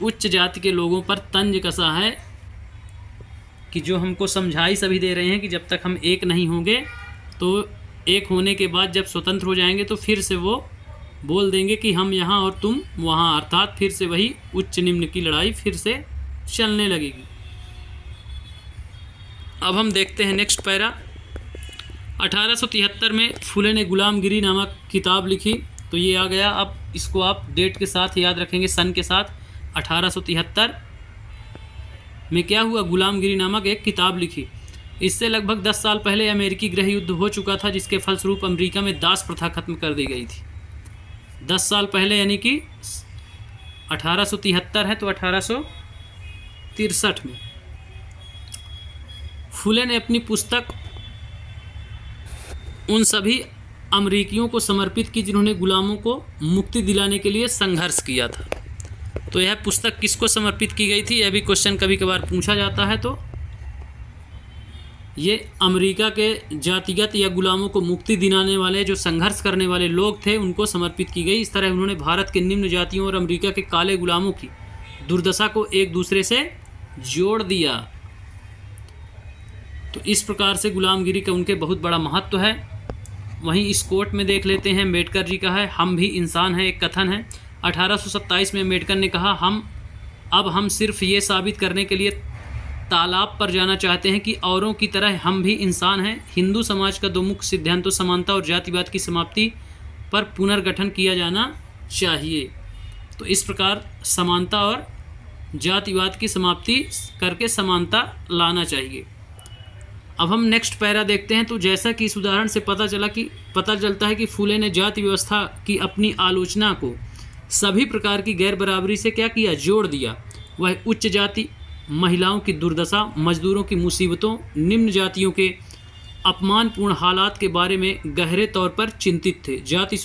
उच्च जाति के लोगों पर तंज कसा है कि जो हमको समझाई सभी दे रहे हैं कि जब तक हम एक नहीं होंगे तो एक होने के बाद जब स्वतंत्र हो जाएंगे तो फिर से वो बोल देंगे कि हम यहाँ और तुम वहाँ, अर्थात फिर से वही उच्च निम्न की लड़ाई फिर से चलने लगेगी। अब हम देखते हैं नेक्स्ट पैरा। 1873 में फुले ने गुलामगिरी नामक किताब लिखी। तो ये आ गया। अब इसको आप डेट के साथ याद रखेंगे, सन के साथ। 1873 में क्या हुआ, गुलामगिरी नामक एक किताब लिखी। इससे लगभग 10 साल पहले अमेरिकी गृह युद्ध हो चुका था, जिसके फलस्वरूप अमेरिका में दास प्रथा खत्म कर दी गई थी। 10 साल पहले यानी कि 1873 है तो 1863 में फुले ने अपनी पुस्तक उन सभी अमरीकियों को समर्पित की जिन्होंने गुलामों को मुक्ति दिलाने के लिए संघर्ष किया था। तो यह पुस्तक किसको समर्पित की गई थी, यह भी क्वेश्चन कभी कभार पूछा जाता है। तो ये अमेरिका के जातिगत या गुलामों को मुक्ति दिलाने वाले जो संघर्ष करने वाले लोग थे उनको समर्पित की गई। इस तरह उन्होंने भारत के निम्न जातियों और अमेरिका के काले गुलामों की दुर्दशा को एक दूसरे से जोड़ दिया। तो इस प्रकार से गुलामगिरी का उनके बहुत बड़ा महत्व है। वहीं इस कोट में देख लेते हैं, अम्बेडकर जी का है, हम भी इंसान हैं, एक कथन है। 1827 में अम्बेडकर ने कहा, हम सिर्फ ये साबित करने के लिए तालाब पर जाना चाहते हैं कि औरों की तरह हम भी इंसान हैं। हिंदू समाज का दो मुख्य सिद्धांतों समानता और जातिवाद की समाप्ति पर पुनर्गठन किया जाना चाहिए। तो इस प्रकार समानता और जातिवाद की समाप्ति करके समानता लाना चाहिए। अब हम नेक्स्ट पैरा देखते हैं। तो जैसा कि इस उदाहरण से पता चलता है कि फूले ने जाति व्यवस्था की अपनी आलोचना को सभी प्रकार की गैर बराबरी से क्या किया, जोड़ दिया। वह उच्च जाति, महिलाओं की दुर्दशा, मजदूरों की मुसीबतों, निम्न जातियों के अपमानपूर्ण हालात के बारे में गहरे तौर पर चिंतित थे। जाति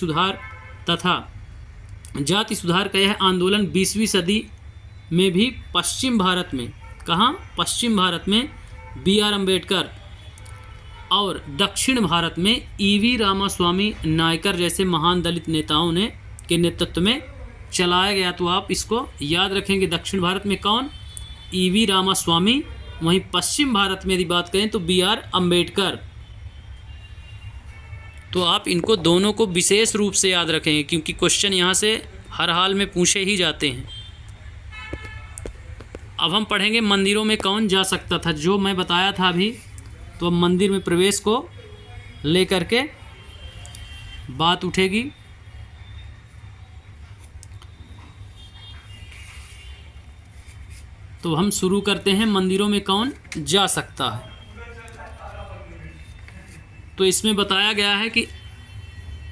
सुधार का यह आंदोलन 20वीं सदी में भी पश्चिम भारत में, कहाँ, पश्चिम भारत में B.R. अम्बेडकर और दक्षिण भारत में E.V. रामास्वामी नायकर जैसे महान दलित नेताओं के नेतृत्व में चलाया गया। तो आप इसको याद रखेंगे। दक्षिण भारत में कौन, E.V. रामास्वामी। वहीं पश्चिम भारत में यदि बात करें तो B.R. अम्बेडकर। तो आप इनको दोनों को विशेष रूप से याद रखेंगे क्योंकि क्वेश्चन यहाँ से हर हाल में पूछे ही जाते हैं। अब हम पढ़ेंगे मंदिरों में कौन जा सकता था, जो मैं बताया था अभी। तो अब मंदिर में प्रवेश को लेकर के बात उठेगी। तो हम शुरू करते हैं, मंदिरों में कौन जा सकता है। तो इसमें बताया गया है कि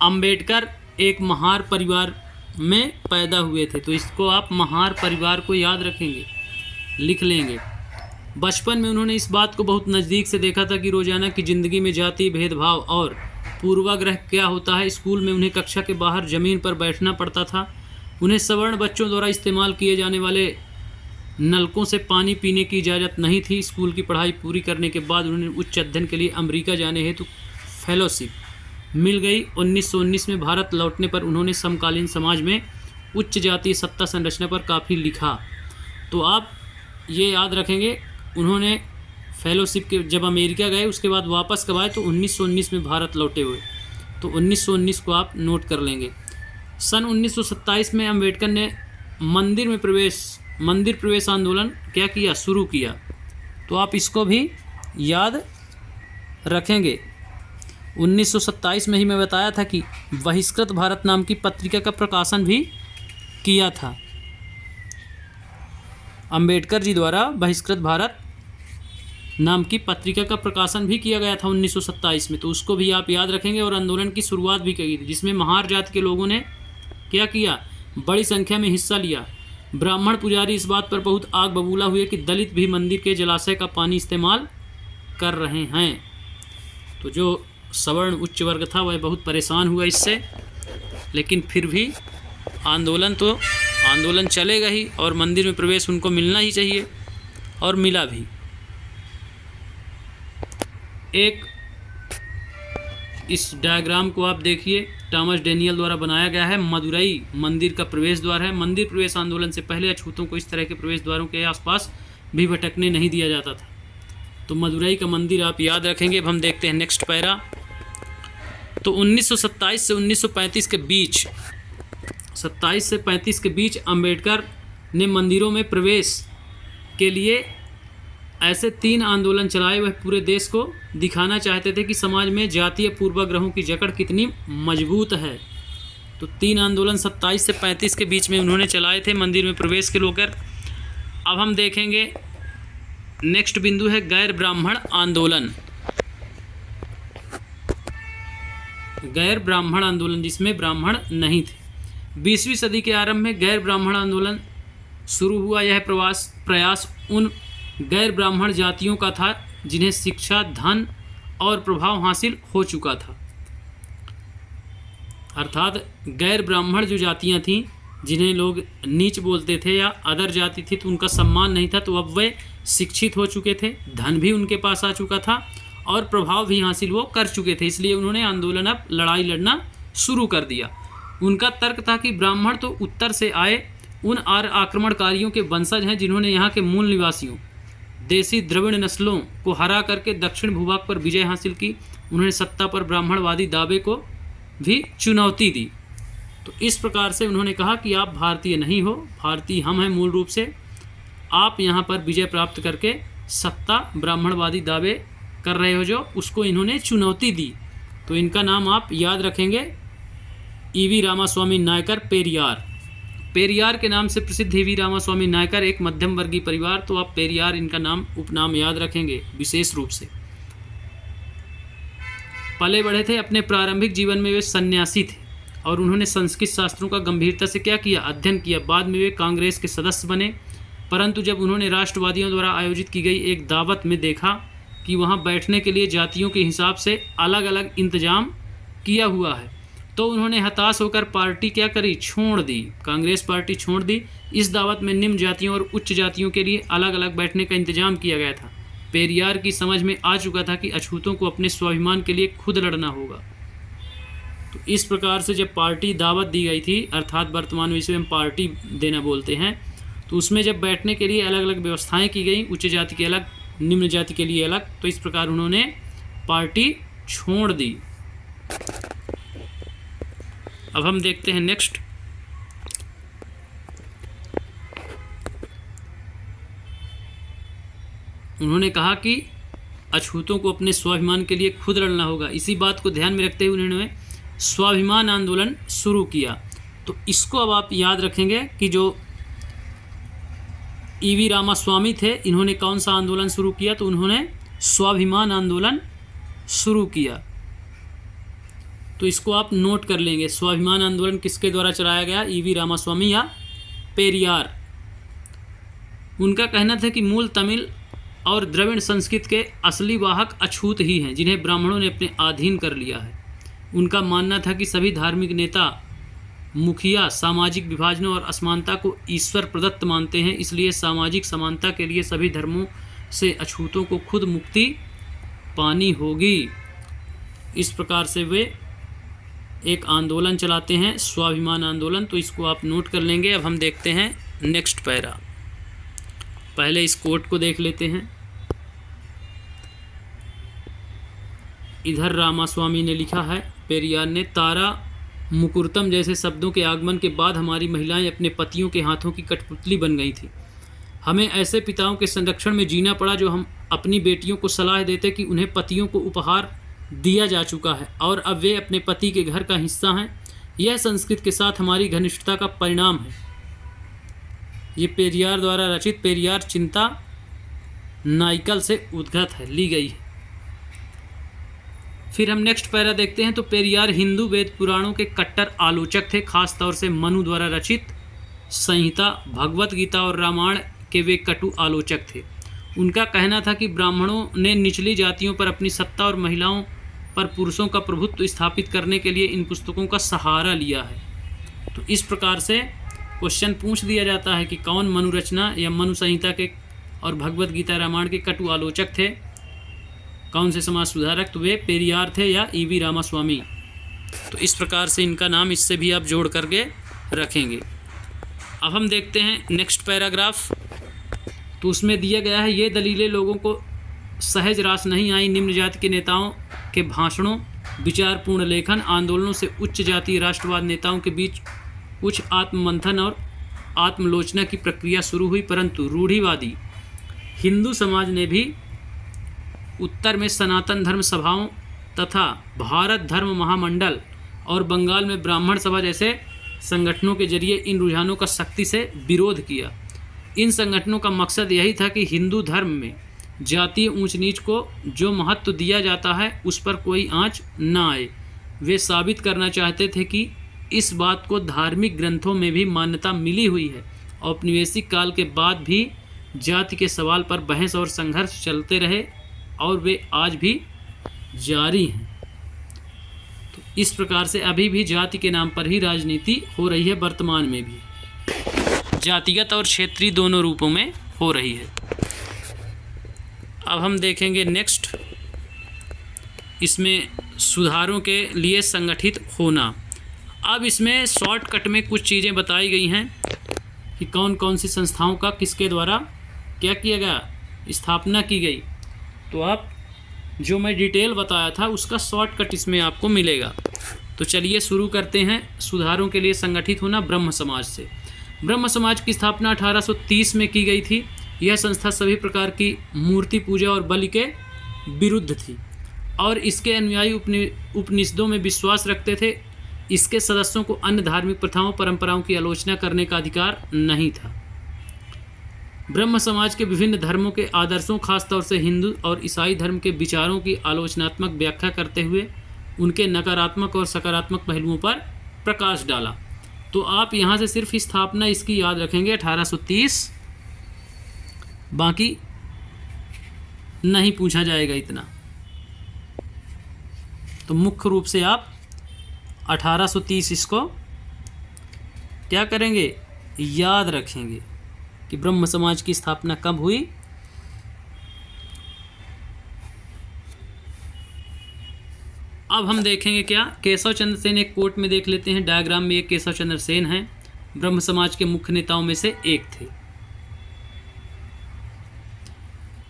अंबेडकर एक महार परिवार में पैदा हुए थे। तो इसको आप महार परिवार को याद रखेंगे, लिख लेंगे। बचपन में उन्होंने इस बात को बहुत नज़दीक से देखा था कि रोज़ाना की ज़िंदगी में जाति भेदभाव और पूर्वाग्रह क्या होता है। स्कूल में उन्हें कक्षा के बाहर ज़मीन पर बैठना पड़ता था। उन्हें सवर्ण बच्चों द्वारा इस्तेमाल किए जाने वाले नलकों से पानी पीने की इजाज़त नहीं थी। स्कूल की पढ़ाई पूरी करने के बाद उन्हें उच्च अध्ययन के लिए अमेरिका जाने हेतु फेलोशिप मिल गई। 1919 में भारत लौटने पर उन्होंने समकालीन समाज में उच्च जातीय सत्ता संरचना पर काफ़ी लिखा। तो आप ये याद रखेंगे, उन्होंने फेलोशिप के जब अमेरिका गए उसके बाद वापस कब आए, तो 1919 में भारत लौटे हुए। तो 1919 को आप नोट कर लेंगे। सन 1927 में अम्बेडकर ने मंदिर प्रवेश आंदोलन क्या किया, शुरू किया। तो आप इसको भी याद रखेंगे। 1927 में ही मैं बताया था कि बहिष्कृत भारत नाम की पत्रिका का प्रकाशन भी किया था। अंबेडकर जी द्वारा बहिष्कृत भारत नाम की पत्रिका का प्रकाशन भी किया गया था 1927 में। तो उसको भी आप याद रखेंगे। और आंदोलन की शुरुआत भी की थी, जिसमें महार जाति के लोगों ने क्या किया, बड़ी संख्या में हिस्सा लिया। ब्राह्मण पुजारी इस बात पर बहुत आग बबूला हुए कि दलित भी मंदिर के जलाशय का पानी इस्तेमाल कर रहे हैं। तो जो सवर्ण उच्च वर्ग था वह बहुत परेशान हुआ इससे, लेकिन फिर भी आंदोलन चलेगा ही और मंदिर में प्रवेश उनको मिलना ही चाहिए, और मिला भी। एक इस डायग्राम को आप देखिए, टॉमस डेनियल द्वारा बनाया गया है। मदुरई मंदिर का प्रवेश द्वार है। मंदिर प्रवेश आंदोलन से पहले अछूतों को इस तरह के प्रवेश द्वारों के आसपास भी भटकने नहीं दिया जाता था। तो मदुरई का मंदिर आप याद रखेंगे। अब हम देखते हैं नेक्स्ट पैरा। तो 1927 से 1935 के बीच, 27 से 35 के बीच अम्बेडकर ने मंदिरों में प्रवेश के लिए ऐसे 3 आंदोलन चलाए। वह पूरे देश को दिखाना चाहते थे कि समाज में जातीय पूर्वाग्रहों की जकड़ कितनी मजबूत है। तो 3 आंदोलन 27 से 35 के बीच में उन्होंने चलाए थे मंदिर में प्रवेश के लेकर। अब हम देखेंगे नेक्स्ट बिंदु है गैर ब्राह्मण आंदोलन। गैर ब्राह्मण आंदोलन, जिसमें ब्राह्मण नहीं थे। 20वीं सदी के आरंभ में गैर ब्राह्मण आंदोलन शुरू हुआ। यह प्रयास उन गैर ब्राह्मण जातियों का था जिन्हें शिक्षा, धन और प्रभाव हासिल हो चुका था। अर्थात गैर ब्राह्मण जो जातियां थीं, जिन्हें लोग नीच बोलते थे या अदर जाति थी, तो उनका सम्मान नहीं था। तो अब वे शिक्षित हो चुके थे, धन भी उनके पास आ चुका था और प्रभाव भी हासिल वो कर चुके थे। इसलिए उन्होंने आंदोलन अब लड़ाई लड़ना शुरू कर दिया। उनका तर्क था कि ब्राह्मण तो उत्तर से आए उन आर्य आक्रमणकारियों के वंशज हैं जिन्होंने यहाँ के मूल निवासियों, देसी द्रविड़ नस्लों को हरा करके दक्षिण भूभाग पर विजय हासिल की। उन्होंने सत्ता पर ब्राह्मणवादी दावे को भी चुनौती दी। तो इस प्रकार से उन्होंने कहा कि आप भारतीय नहीं हो, भारतीय हम हैं मूल रूप से। आप यहाँ पर विजय प्राप्त करके सत्ता ब्राह्मणवादी दावे कर रहे हो जो, उसको इन्होंने चुनौती दी। तो इनका नाम आप याद रखेंगे, ईवी रामास्वामी नायकर पेरियार। पेरियार के नाम से प्रसिद्ध ईवी रामास्वामी नायकर एक मध्यम वर्गीय परिवार, तो आप पेरियार इनका नाम उपनाम याद रखेंगे विशेष रूप से। पले बढ़े थे, अपने प्रारंभिक जीवन में वे सन्यासी थे और उन्होंने संस्कृत शास्त्रों का गंभीरता से क्या किया, अध्ययन किया। बाद में वे कांग्रेस के सदस्य बने, परंतु जब उन्होंने राष्ट्रवादियों द्वारा आयोजित की गई एक दावत में देखा कि वहां बैठने के लिए जातियों के हिसाब से अलग अलग इंतजाम किया हुआ है, तो उन्होंने हताश होकर पार्टी क्या करी, छोड़ दी, कांग्रेस पार्टी छोड़ दी। इस दावत में निम्न जातियों और उच्च जातियों के लिए अलग अलग बैठने का इंतजाम किया गया था। पेरियार की समझ में आ चुका था कि अछूतों को अपने स्वाभिमान के लिए खुद लड़ना होगा। तो इस प्रकार से जब पार्टी दावत दी गई थी, अर्थात वर्तमान में इसे हम पार्टी देना बोलते हैं, तो उसमें जब बैठने के लिए अलग अलग व्यवस्थाएं की गई, उच्च जाति के अलग, निम्न जाति के लिए अलग, तो इस प्रकार उन्होंने पार्टी छोड़ दी। अब हम देखते हैं नेक्स्ट। उन्होंने कहा कि अछूतों को अपने स्वाभिमान के लिए खुद लड़ना होगा। इसी बात को ध्यान में रखते हुए उन्होंने स्वाभिमान आंदोलन शुरू किया। तो इसको अब आप याद रखेंगे कि जो ईवी रामास्वामी थे, इन्होंने कौन सा आंदोलन शुरू किया, तो उन्होंने स्वाभिमान आंदोलन शुरू किया। तो इसको आप नोट कर लेंगे, स्वाभिमान आंदोलन किसके द्वारा चलाया गया, ईवी रामास्वामी या पेरियार। उनका कहना था कि मूल तमिल और द्रविड़ संस्कृत के असली वाहक अछूत ही हैं, जिन्हें ब्राह्मणों ने अपने अधीन कर लिया है। उनका मानना था कि सभी धार्मिक नेता मुखिया सामाजिक विभाजनों और असमानता को ईश्वर प्रदत्त मानते हैं, इसलिए सामाजिक समानता के लिए सभी धर्मों से अछूतों को खुद मुक्ति पानी होगी। इस प्रकार से वे एक आंदोलन चलाते हैं, स्वाभिमान आंदोलन। तो इसको आप नोट कर लेंगे। अब हम देखते हैं नेक्स्ट पैरा। पहले इस कोट को देख लेते हैं। इधर रामास्वामी ने लिखा है, पेरियार ने, तारा मुकुरतम जैसे शब्दों के आगमन के बाद हमारी महिलाएं अपने पतियों के हाथों की कठपुतली बन गई थी। हमें ऐसे पिताओं के संरक्षण में जीना पड़ा जो हम अपनी बेटियों को सलाह देते कि उन्हें पतियों को उपहार दिया जा चुका है और अब वे अपने पति के घर का हिस्सा हैं। यह संस्कृत के साथ हमारी घनिष्ठता का परिणाम है। ये पेरियार द्वारा रचित पेरियार चिंता नाइकल से उद्गत है, ली गई है। फिर हम नेक्स्ट पैरा देखते हैं। तो पेरियार हिंदू वेद पुराणों के कट्टर आलोचक थे, खास तौर से मनु द्वारा रचित संहिता, भगवत गीता और रामायण के वे कटु आलोचक थे। उनका कहना था कि ब्राह्मणों ने निचली जातियों पर अपनी सत्ता और महिलाओं पर पुरुषों का प्रभुत्व स्थापित करने के लिए इन पुस्तकों का सहारा लिया है। तो इस प्रकार से क्वेश्चन पूछ दिया जाता है कि कौन मनु रचना या मनु संहिता के और भगवत गीता रामायण के कटु आलोचक थे, कौन से समाज सुधारक, तो वे पेरियार थे या ईवी रामास्वामी। तो इस प्रकार से इनका नाम इससे भी आप जोड़ करके रखेंगे। अब हम देखते हैं नेक्स्ट पैराग्राफ। तो उसमें दिया गया है, ये दलीलें लोगों को सहज रास नहीं आई। निम्न जाति के नेताओं के भाषणों, विचारपूर्ण लेखन, आंदोलनों से उच्च जातीय राष्ट्रवाद नेताओं के बीच कुछ आत्ममंथन और आत्मलोचना की प्रक्रिया शुरू हुई, परंतु रूढ़िवादी हिंदू समाज ने भी उत्तर में सनातन धर्म सभाओं तथा भारत धर्म महामंडल और बंगाल में ब्राह्मण सभा जैसे संगठनों के जरिए इन रुझानों का सख्ती से विरोध किया। इन संगठनों का मकसद यही था कि हिंदू धर्म में जातीय ऊंच नीच को जो महत्व दिया जाता है उस पर कोई आंच न आए। वे साबित करना चाहते थे कि इस बात को धार्मिक ग्रंथों में भी मान्यता मिली हुई है। औपनिवेशिक काल के बाद भी जाति के सवाल पर बहस और संघर्ष चलते रहे और वे आज भी जारी हैं। तो इस प्रकार से अभी भी जाति के नाम पर ही राजनीति हो रही है, वर्तमान में भी जातिगत और क्षेत्रीय दोनों रूपों में हो रही है। अब हम देखेंगे नेक्स्ट, इसमें सुधारों के लिए संगठित होना। अब इसमें शॉर्टकट में कुछ चीज़ें बताई गई हैं कि कौन कौन सी संस्थाओं का किसके द्वारा क्या किया गया, स्थापना की गई। तो आप जो मैं डिटेल बताया था उसका शॉर्टकट इसमें आपको मिलेगा। तो चलिए शुरू करते हैं। सुधारों के लिए संगठित होना ब्रह्म समाज से। ब्रह्म समाज की स्थापना 1830 में की गई थी। यह संस्था सभी प्रकार की मूर्ति पूजा और बलि के विरुद्ध थी और इसके अनुयायी उपनिषदों में विश्वास रखते थे। इसके सदस्यों को अन्य धार्मिक प्रथाओं परंपराओं की आलोचना करने का अधिकार नहीं था। ब्रह्म समाज के विभिन्न धर्मों के आदर्शों, खासतौर से हिंदू और ईसाई धर्म के विचारों की आलोचनात्मक व्याख्या करते हुए उनके नकारात्मक और सकारात्मक पहलुओं पर प्रकाश डाला। तो आप यहाँ से सिर्फ स्थापना इसकी याद रखेंगे 1830, बाकी नहीं पूछा जाएगा इतना। तो मुख्य रूप से आप 1830 इसको क्या करेंगे, याद रखेंगे कि ब्रह्म समाज की स्थापना कब हुई। अब हम देखेंगे क्या, केशव चंद्र सेन एक कोट में देख लेते हैं। डायग्राम में एक केशव चंद्र सेन है, ब्रह्म समाज के मुख्य नेताओं में से एक थे।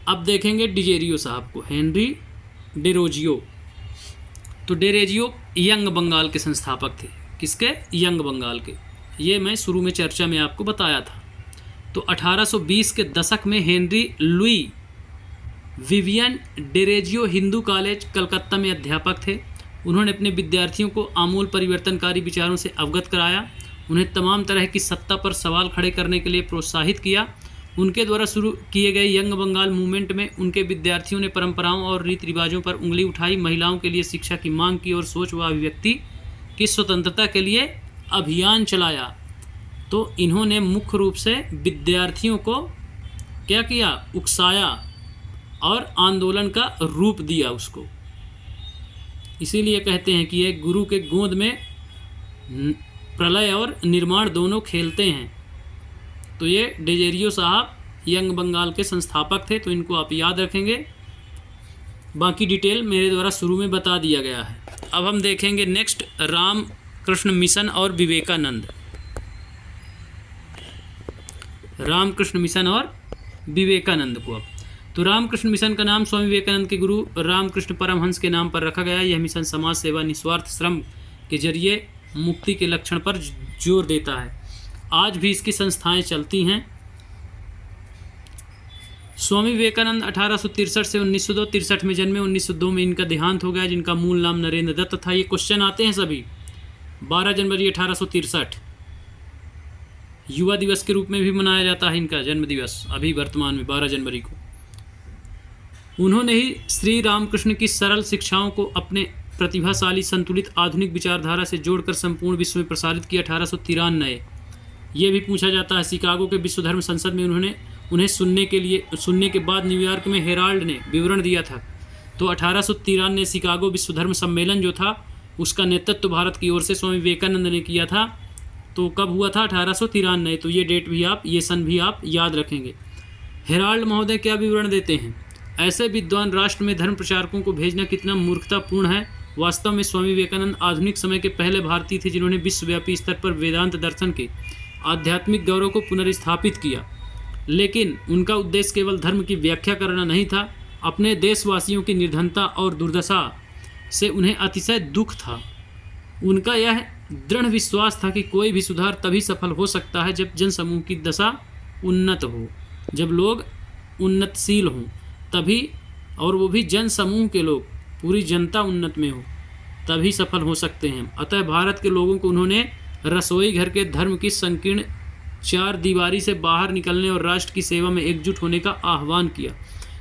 अब देखेंगे डिजेरियो साहब को, हेनरी डेरोजियो। तो डेरोजियो यंग बंगाल के संस्थापक थे। किसके? यंग बंगाल के। ये मैं शुरू में चर्चा में आपको बताया था। तो 1820 के दशक में Henry Louis Vivian Derozio Hindu college Calcutta में अध्यापक थे। उन्होंने अपने विद्यार्थियों को आमूल परिवर्तनकारी विचारों से अवगत कराया, उन्हें तमाम तरह की सत्ता पर सवाल खड़े करने के लिए प्रोत्साहित किया। उनके द्वारा शुरू किए गए यंग बंगाल मूवमेंट में उनके विद्यार्थियों ने परंपराओं और रीति रिवाजों पर उंगली उठाई, महिलाओं के लिए शिक्षा की मांग की और सोच व अभिव्यक्ति की स्वतंत्रता के लिए अभियान चलाया। तो इन्होंने मुख्य रूप से विद्यार्थियों को क्या किया, उकसाया और आंदोलन का रूप दिया उसको। इसीलिए कहते हैं कि ये गुरु के गोद में प्रलय और निर्माण दोनों खेलते हैं। तो ये डेजेरियो साहब यंग बंगाल के संस्थापक थे, तो इनको आप याद रखेंगे। बाकी डिटेल मेरे द्वारा शुरू में बता दिया गया है। अब हम देखेंगे नेक्स्ट, रामकृष्ण मिशन और विवेकानंद। रामकृष्ण मिशन और विवेकानंद को अब, तो रामकृष्ण मिशन का नाम स्वामी विवेकानंद के गुरु रामकृष्ण परमहंस के नाम पर रखा गया। यह मिशन समाज सेवा, निस्वार्थ श्रम के जरिए मुक्ति के लक्षण पर जोर देता है। आज भी इसकी संस्थाएं चलती हैं। स्वामी विवेकानंद 1863 से 1902, 63 में जन्मे, 1902 में इनका देहांत हो गया, जिनका मूल नाम नरेंद्र दत्त था। ये क्वेश्चन आते हैं सभी। 12 जनवरी 1863 युवा दिवस के रूप में भी मनाया जाता है इनका जन्म दिवस, अभी वर्तमान में 12 जनवरी को। उन्होंने ही श्री रामकृष्ण की सरल शिक्षाओं को अपने प्रतिभाशाली संतुलित आधुनिक विचारधारा से जोड़कर संपूर्ण विश्व में प्रसारित किया। 1893 ये भी पूछा जाता है। शिकागो के विश्व धर्म संसद में उन्हें सुनने के बाद न्यूयॉर्क में हेराल्ड ने विवरण दिया था। तो 1893 शिकागो विश्व धर्म सम्मेलन जो था उसका नेतृत्व भारत की ओर से स्वामी विवेकानंद ने किया था। तो कब हुआ था? 1893। तो ये डेट भी आप, ये सन भी आप याद रखेंगे। हेराल्ड महोदय क्या विवरण देते हैं? ऐसे विद्वान राष्ट्र में धर्म प्रचारकों को भेजना कितना मूर्खतापूर्ण है। वास्तव में स्वामी विवेकानंद आधुनिक समय के पहले भारतीय थे जिन्होंने विश्वव्यापी स्तर पर वेदांत दर्शन के आध्यात्मिक गौरव को पुनर्स्थापित किया। लेकिन उनका उद्देश्य केवल धर्म की व्याख्या करना नहीं था। अपने देशवासियों की निर्धनता और दुर्दशा से उन्हें अतिशय दुख था। उनका यह दृढ़ विश्वास था कि कोई भी सुधार तभी सफल हो सकता है जब जनसमूह की दशा उन्नत हो, जब लोग उन्नतशील हों, तभी, और वो भी जनसमूह के लोग, पूरी जनता उन्नत में हो, तभी सफल हो सकते हैं। अतः भारत के लोगों को उन्होंने रसोई घर के धर्म की संकीर्ण चार दीवारी से बाहर निकलने और राष्ट्र की सेवा में एकजुट होने का आह्वान किया।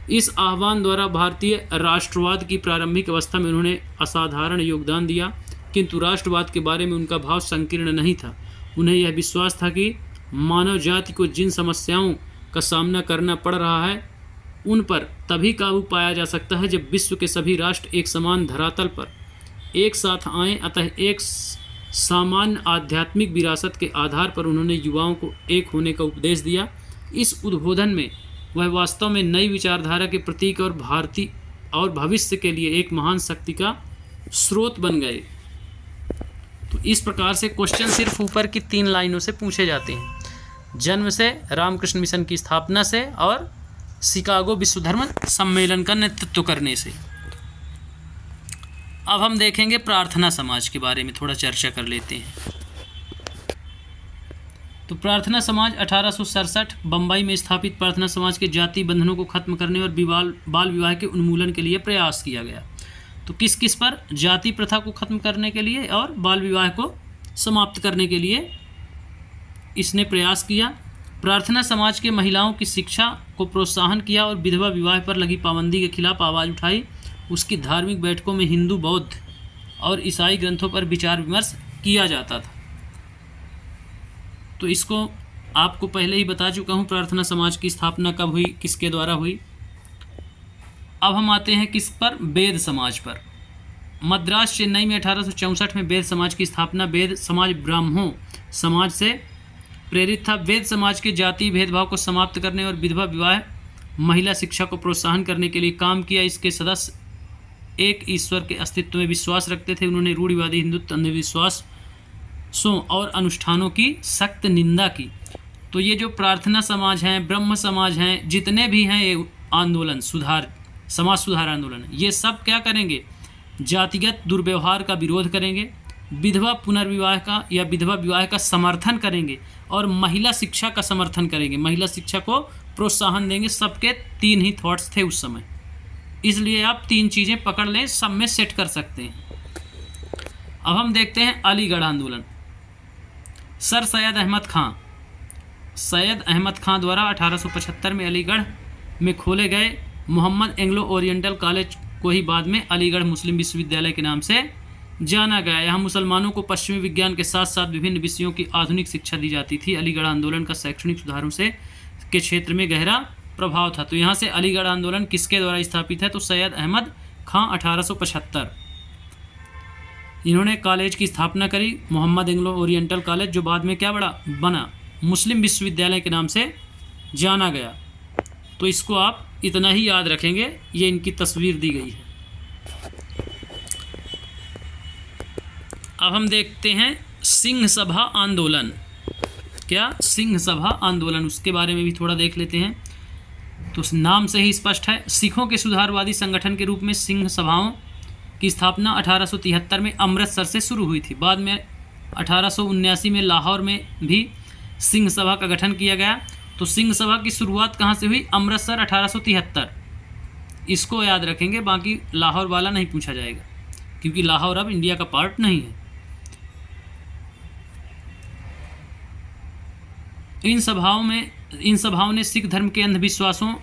इस आह्वान द्वारा भारतीय राष्ट्रवाद की प्रारंभिक अवस्था में उन्होंने असाधारण योगदान दिया, किंतु राष्ट्रवाद के बारे में उनका भाव संकीर्ण नहीं था। उन्हें यह विश्वास था कि मानव जाति को जिन समस्याओं का सामना करना पड़ रहा है उन पर तभी काबू पाया जा सकता है जब विश्व के सभी राष्ट्र एक समान धरातल पर एक साथ आएं। अतः एक सामान्य आध्यात्मिक विरासत के आधार पर उन्होंने युवाओं को एक होने का उपदेश दिया। इस उद्बोधन में वह वास्तव में नई विचारधारा के प्रतीक और भारतीय और भविष्य के लिए एक महान शक्ति का स्रोत बन गए। तो इस प्रकार से क्वेश्चन सिर्फ ऊपर की 3 लाइनों से पूछे जाते हैं, जन्म से, रामकृष्ण मिशन की स्थापना से और शिकागो विश्व धर्म सम्मेलन का नेतृत्व करने से। अब हम देखेंगे प्रार्थना समाज के बारे में, थोड़ा चर्चा कर लेते हैं। तो प्रार्थना समाज 1867 बम्बई में स्थापित प्रार्थना समाज के जाति बंधनों को खत्म करने और बाल विवाह के उन्मूलन के लिए प्रयास किया गया। तो किस किस पर? जाति प्रथा को खत्म करने के लिए और बाल विवाह को समाप्त करने के लिए इसने प्रयास किया। प्रार्थना समाज के महिलाओं की शिक्षा को प्रोत्साहन किया और विधवा विवाह पर लगी पाबंदी के खिलाफ आवाज़ उठाई। उसकी धार्मिक बैठकों में हिंदू, बौद्ध और ईसाई ग्रंथों पर विचार विमर्श किया जाता था। तो इसको आपको पहले ही बता चुका हूँ, प्रार्थना समाज की स्थापना कब हुई, किसके द्वारा हुई। अब हम आते हैं किस पर? वेद समाज पर। मद्रास चेन्नई में 1864 में वेद समाज की स्थापना। वेद समाज ब्राह्मणों समाज से प्रेरित था। वेद समाज के जाति भेदभाव को समाप्त करने और विधवा विवाह, महिला शिक्षा को प्रोत्साहन करने के लिए काम किया। इसके सदस्य एक ईश्वर के अस्तित्व में विश्वास रखते थे। उन्होंने रूढ़िवादी हिंदुत्व, अंधविश्वासों और अनुष्ठानों की सख्त निंदा की। तो ये जो प्रार्थना समाज हैं, ब्रह्म समाज हैं, जितने भी हैं ये आंदोलन, समाज सुधार आंदोलन, ये सब क्या करेंगे? जातिगत दुर्व्यवहार का विरोध करेंगे, विधवा पुनर्विवाह का या विधवा विवाह का समर्थन करेंगे और महिला शिक्षा का समर्थन करेंगे, महिला शिक्षा को प्रोत्साहन देंगे। सबके 3 ही थॉट्स थे उस समय, इसलिए आप 3 चीज़ें पकड़ लें, सब में सेट कर सकते हैं। अब हम देखते हैं अलीगढ़ आंदोलन। सर सैयद अहमद खां द्वारा 1875 में अलीगढ़ में खोले गए मोहम्मद एंग्लो ओरिएंटल कॉलेज को ही बाद में अलीगढ़ मुस्लिम विश्वविद्यालय के नाम से जाना गया। यहाँ मुसलमानों को पश्चिमी विज्ञान के साथ साथ विभिन्न विषयों की आधुनिक शिक्षा दी जाती थी। अलीगढ़ आंदोलन का शैक्षणिक सुधारों से के क्षेत्र में गहरा प्रभाव था। तो यहाँ से अलीगढ़ आंदोलन किसके द्वारा स्थापित है? तो सैयद अहमद खां 1875 इन्होंने कॉलेज की स्थापना करी, मोहम्मद एंग्लो ओरिएंटल कॉलेज, जो बाद में क्या बना मुस्लिम विश्वविद्यालय के नाम से जाना गया। तो इसको आप इतना ही याद रखेंगे, ये इनकी तस्वीर दी गई है। अब हम देखते हैं सिंह सभा आंदोलन। क्या? सिंह सभा आंदोलन, उसके बारे में भी थोड़ा देख लेते हैं। तो नाम से ही स्पष्ट है, सिखों के सुधारवादी संगठन के रूप में सिंह सभाओं की स्थापना 1873 में अमृतसर से शुरू हुई थी। बाद में 1879 में लाहौर में भी सिंह सभा का गठन किया गया। तो सिंह सभा की शुरुआत कहाँ से हुई? अमृतसर 1873, इसको याद रखेंगे, बाकी लाहौर वाला नहीं पूछा जाएगा क्योंकि लाहौर अब इंडिया का पार्ट नहीं है। इन सभाओं ने सिख धर्म के अंधविश्वासों,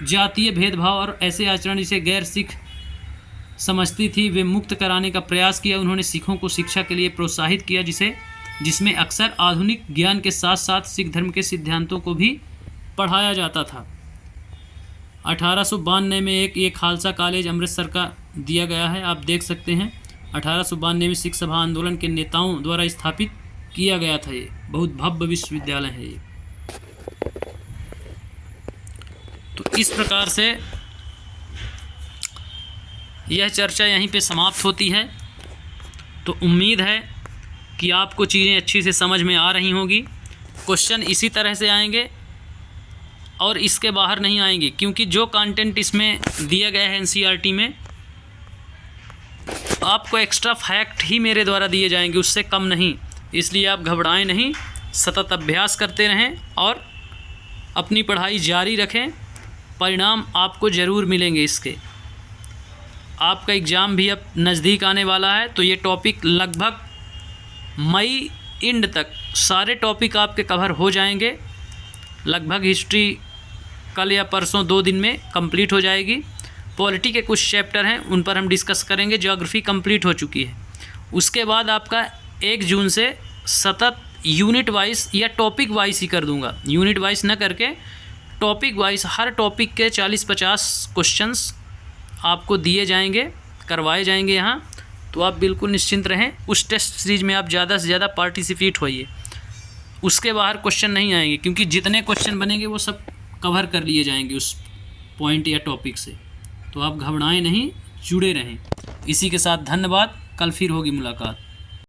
जातीय भेदभाव और ऐसे आचरण जिसे गैर सिख समझती थी वे मुक्त कराने का प्रयास किया। उन्होंने सिखों को शिक्षा के लिए प्रोत्साहित किया जिसमें अक्सर आधुनिक ज्ञान के साथ साथ सिख धर्म के सिद्धांतों को भी पढ़ाया जाता था। 1892 में एक खालसा कॉलेज अमृतसर का दिया गया है, आप देख सकते हैं। 1892 में सिख सभा आंदोलन के नेताओं द्वारा स्थापित किया गया था। ये बहुत भव्य विश्वविद्यालय है ये। तो इस प्रकार से यह चर्चा यहीं पे समाप्त होती है। तो उम्मीद है कि आपको चीज़ें अच्छी से समझ में आ रही होंगी। क्वेश्चन इसी तरह से आएंगे और इसके बाहर नहीं आएंगे, क्योंकि जो कंटेंट इसमें दिया गया है एनसीईआरटी में, आपको एक्स्ट्रा फैक्ट ही मेरे द्वारा दिए जाएंगे, उससे कम नहीं। इसलिए आप घबराएं नहीं, सतत अभ्यास करते रहें और अपनी पढ़ाई जारी रखें। परिणाम आपको ज़रूर मिलेंगे इसके। आपका एग्ज़ाम भी अब नज़दीक आने वाला है, तो ये टॉपिक लगभग मई एंड तक सारे टॉपिक आपके कवर हो जाएंगे। लगभग हिस्ट्री कल या परसों 2 दिन में कंप्लीट हो जाएगी। पॉलिटी के कुछ चैप्टर हैं, उन पर हम डिस्कस करेंगे। ज्योग्राफी कंप्लीट हो चुकी है। उसके बाद आपका 1 जून से सतत यूनिट वाइज या टॉपिक वाइज ही कर दूंगा, यूनिट वाइज न करके टॉपिक वाइज हर टॉपिक के 40-50 क्वेश्चंस आपको दिए जाएंगे, करवाए जाएंगे यहाँ। तो आप बिल्कुल निश्चिंत रहें, उस टेस्ट सीरीज में आप ज़्यादा से ज़्यादा पार्टिसिपेट होइए। उसके बाहर क्वेश्चन नहीं आएंगे, क्योंकि जितने क्वेश्चन बनेंगे वो सब कवर कर लिए जाएंगे उस पॉइंट या टॉपिक से। तो आप घबराएं नहीं, जुड़े रहें। इसी के साथ धन्यवाद, कल फिर होगी मुलाकात।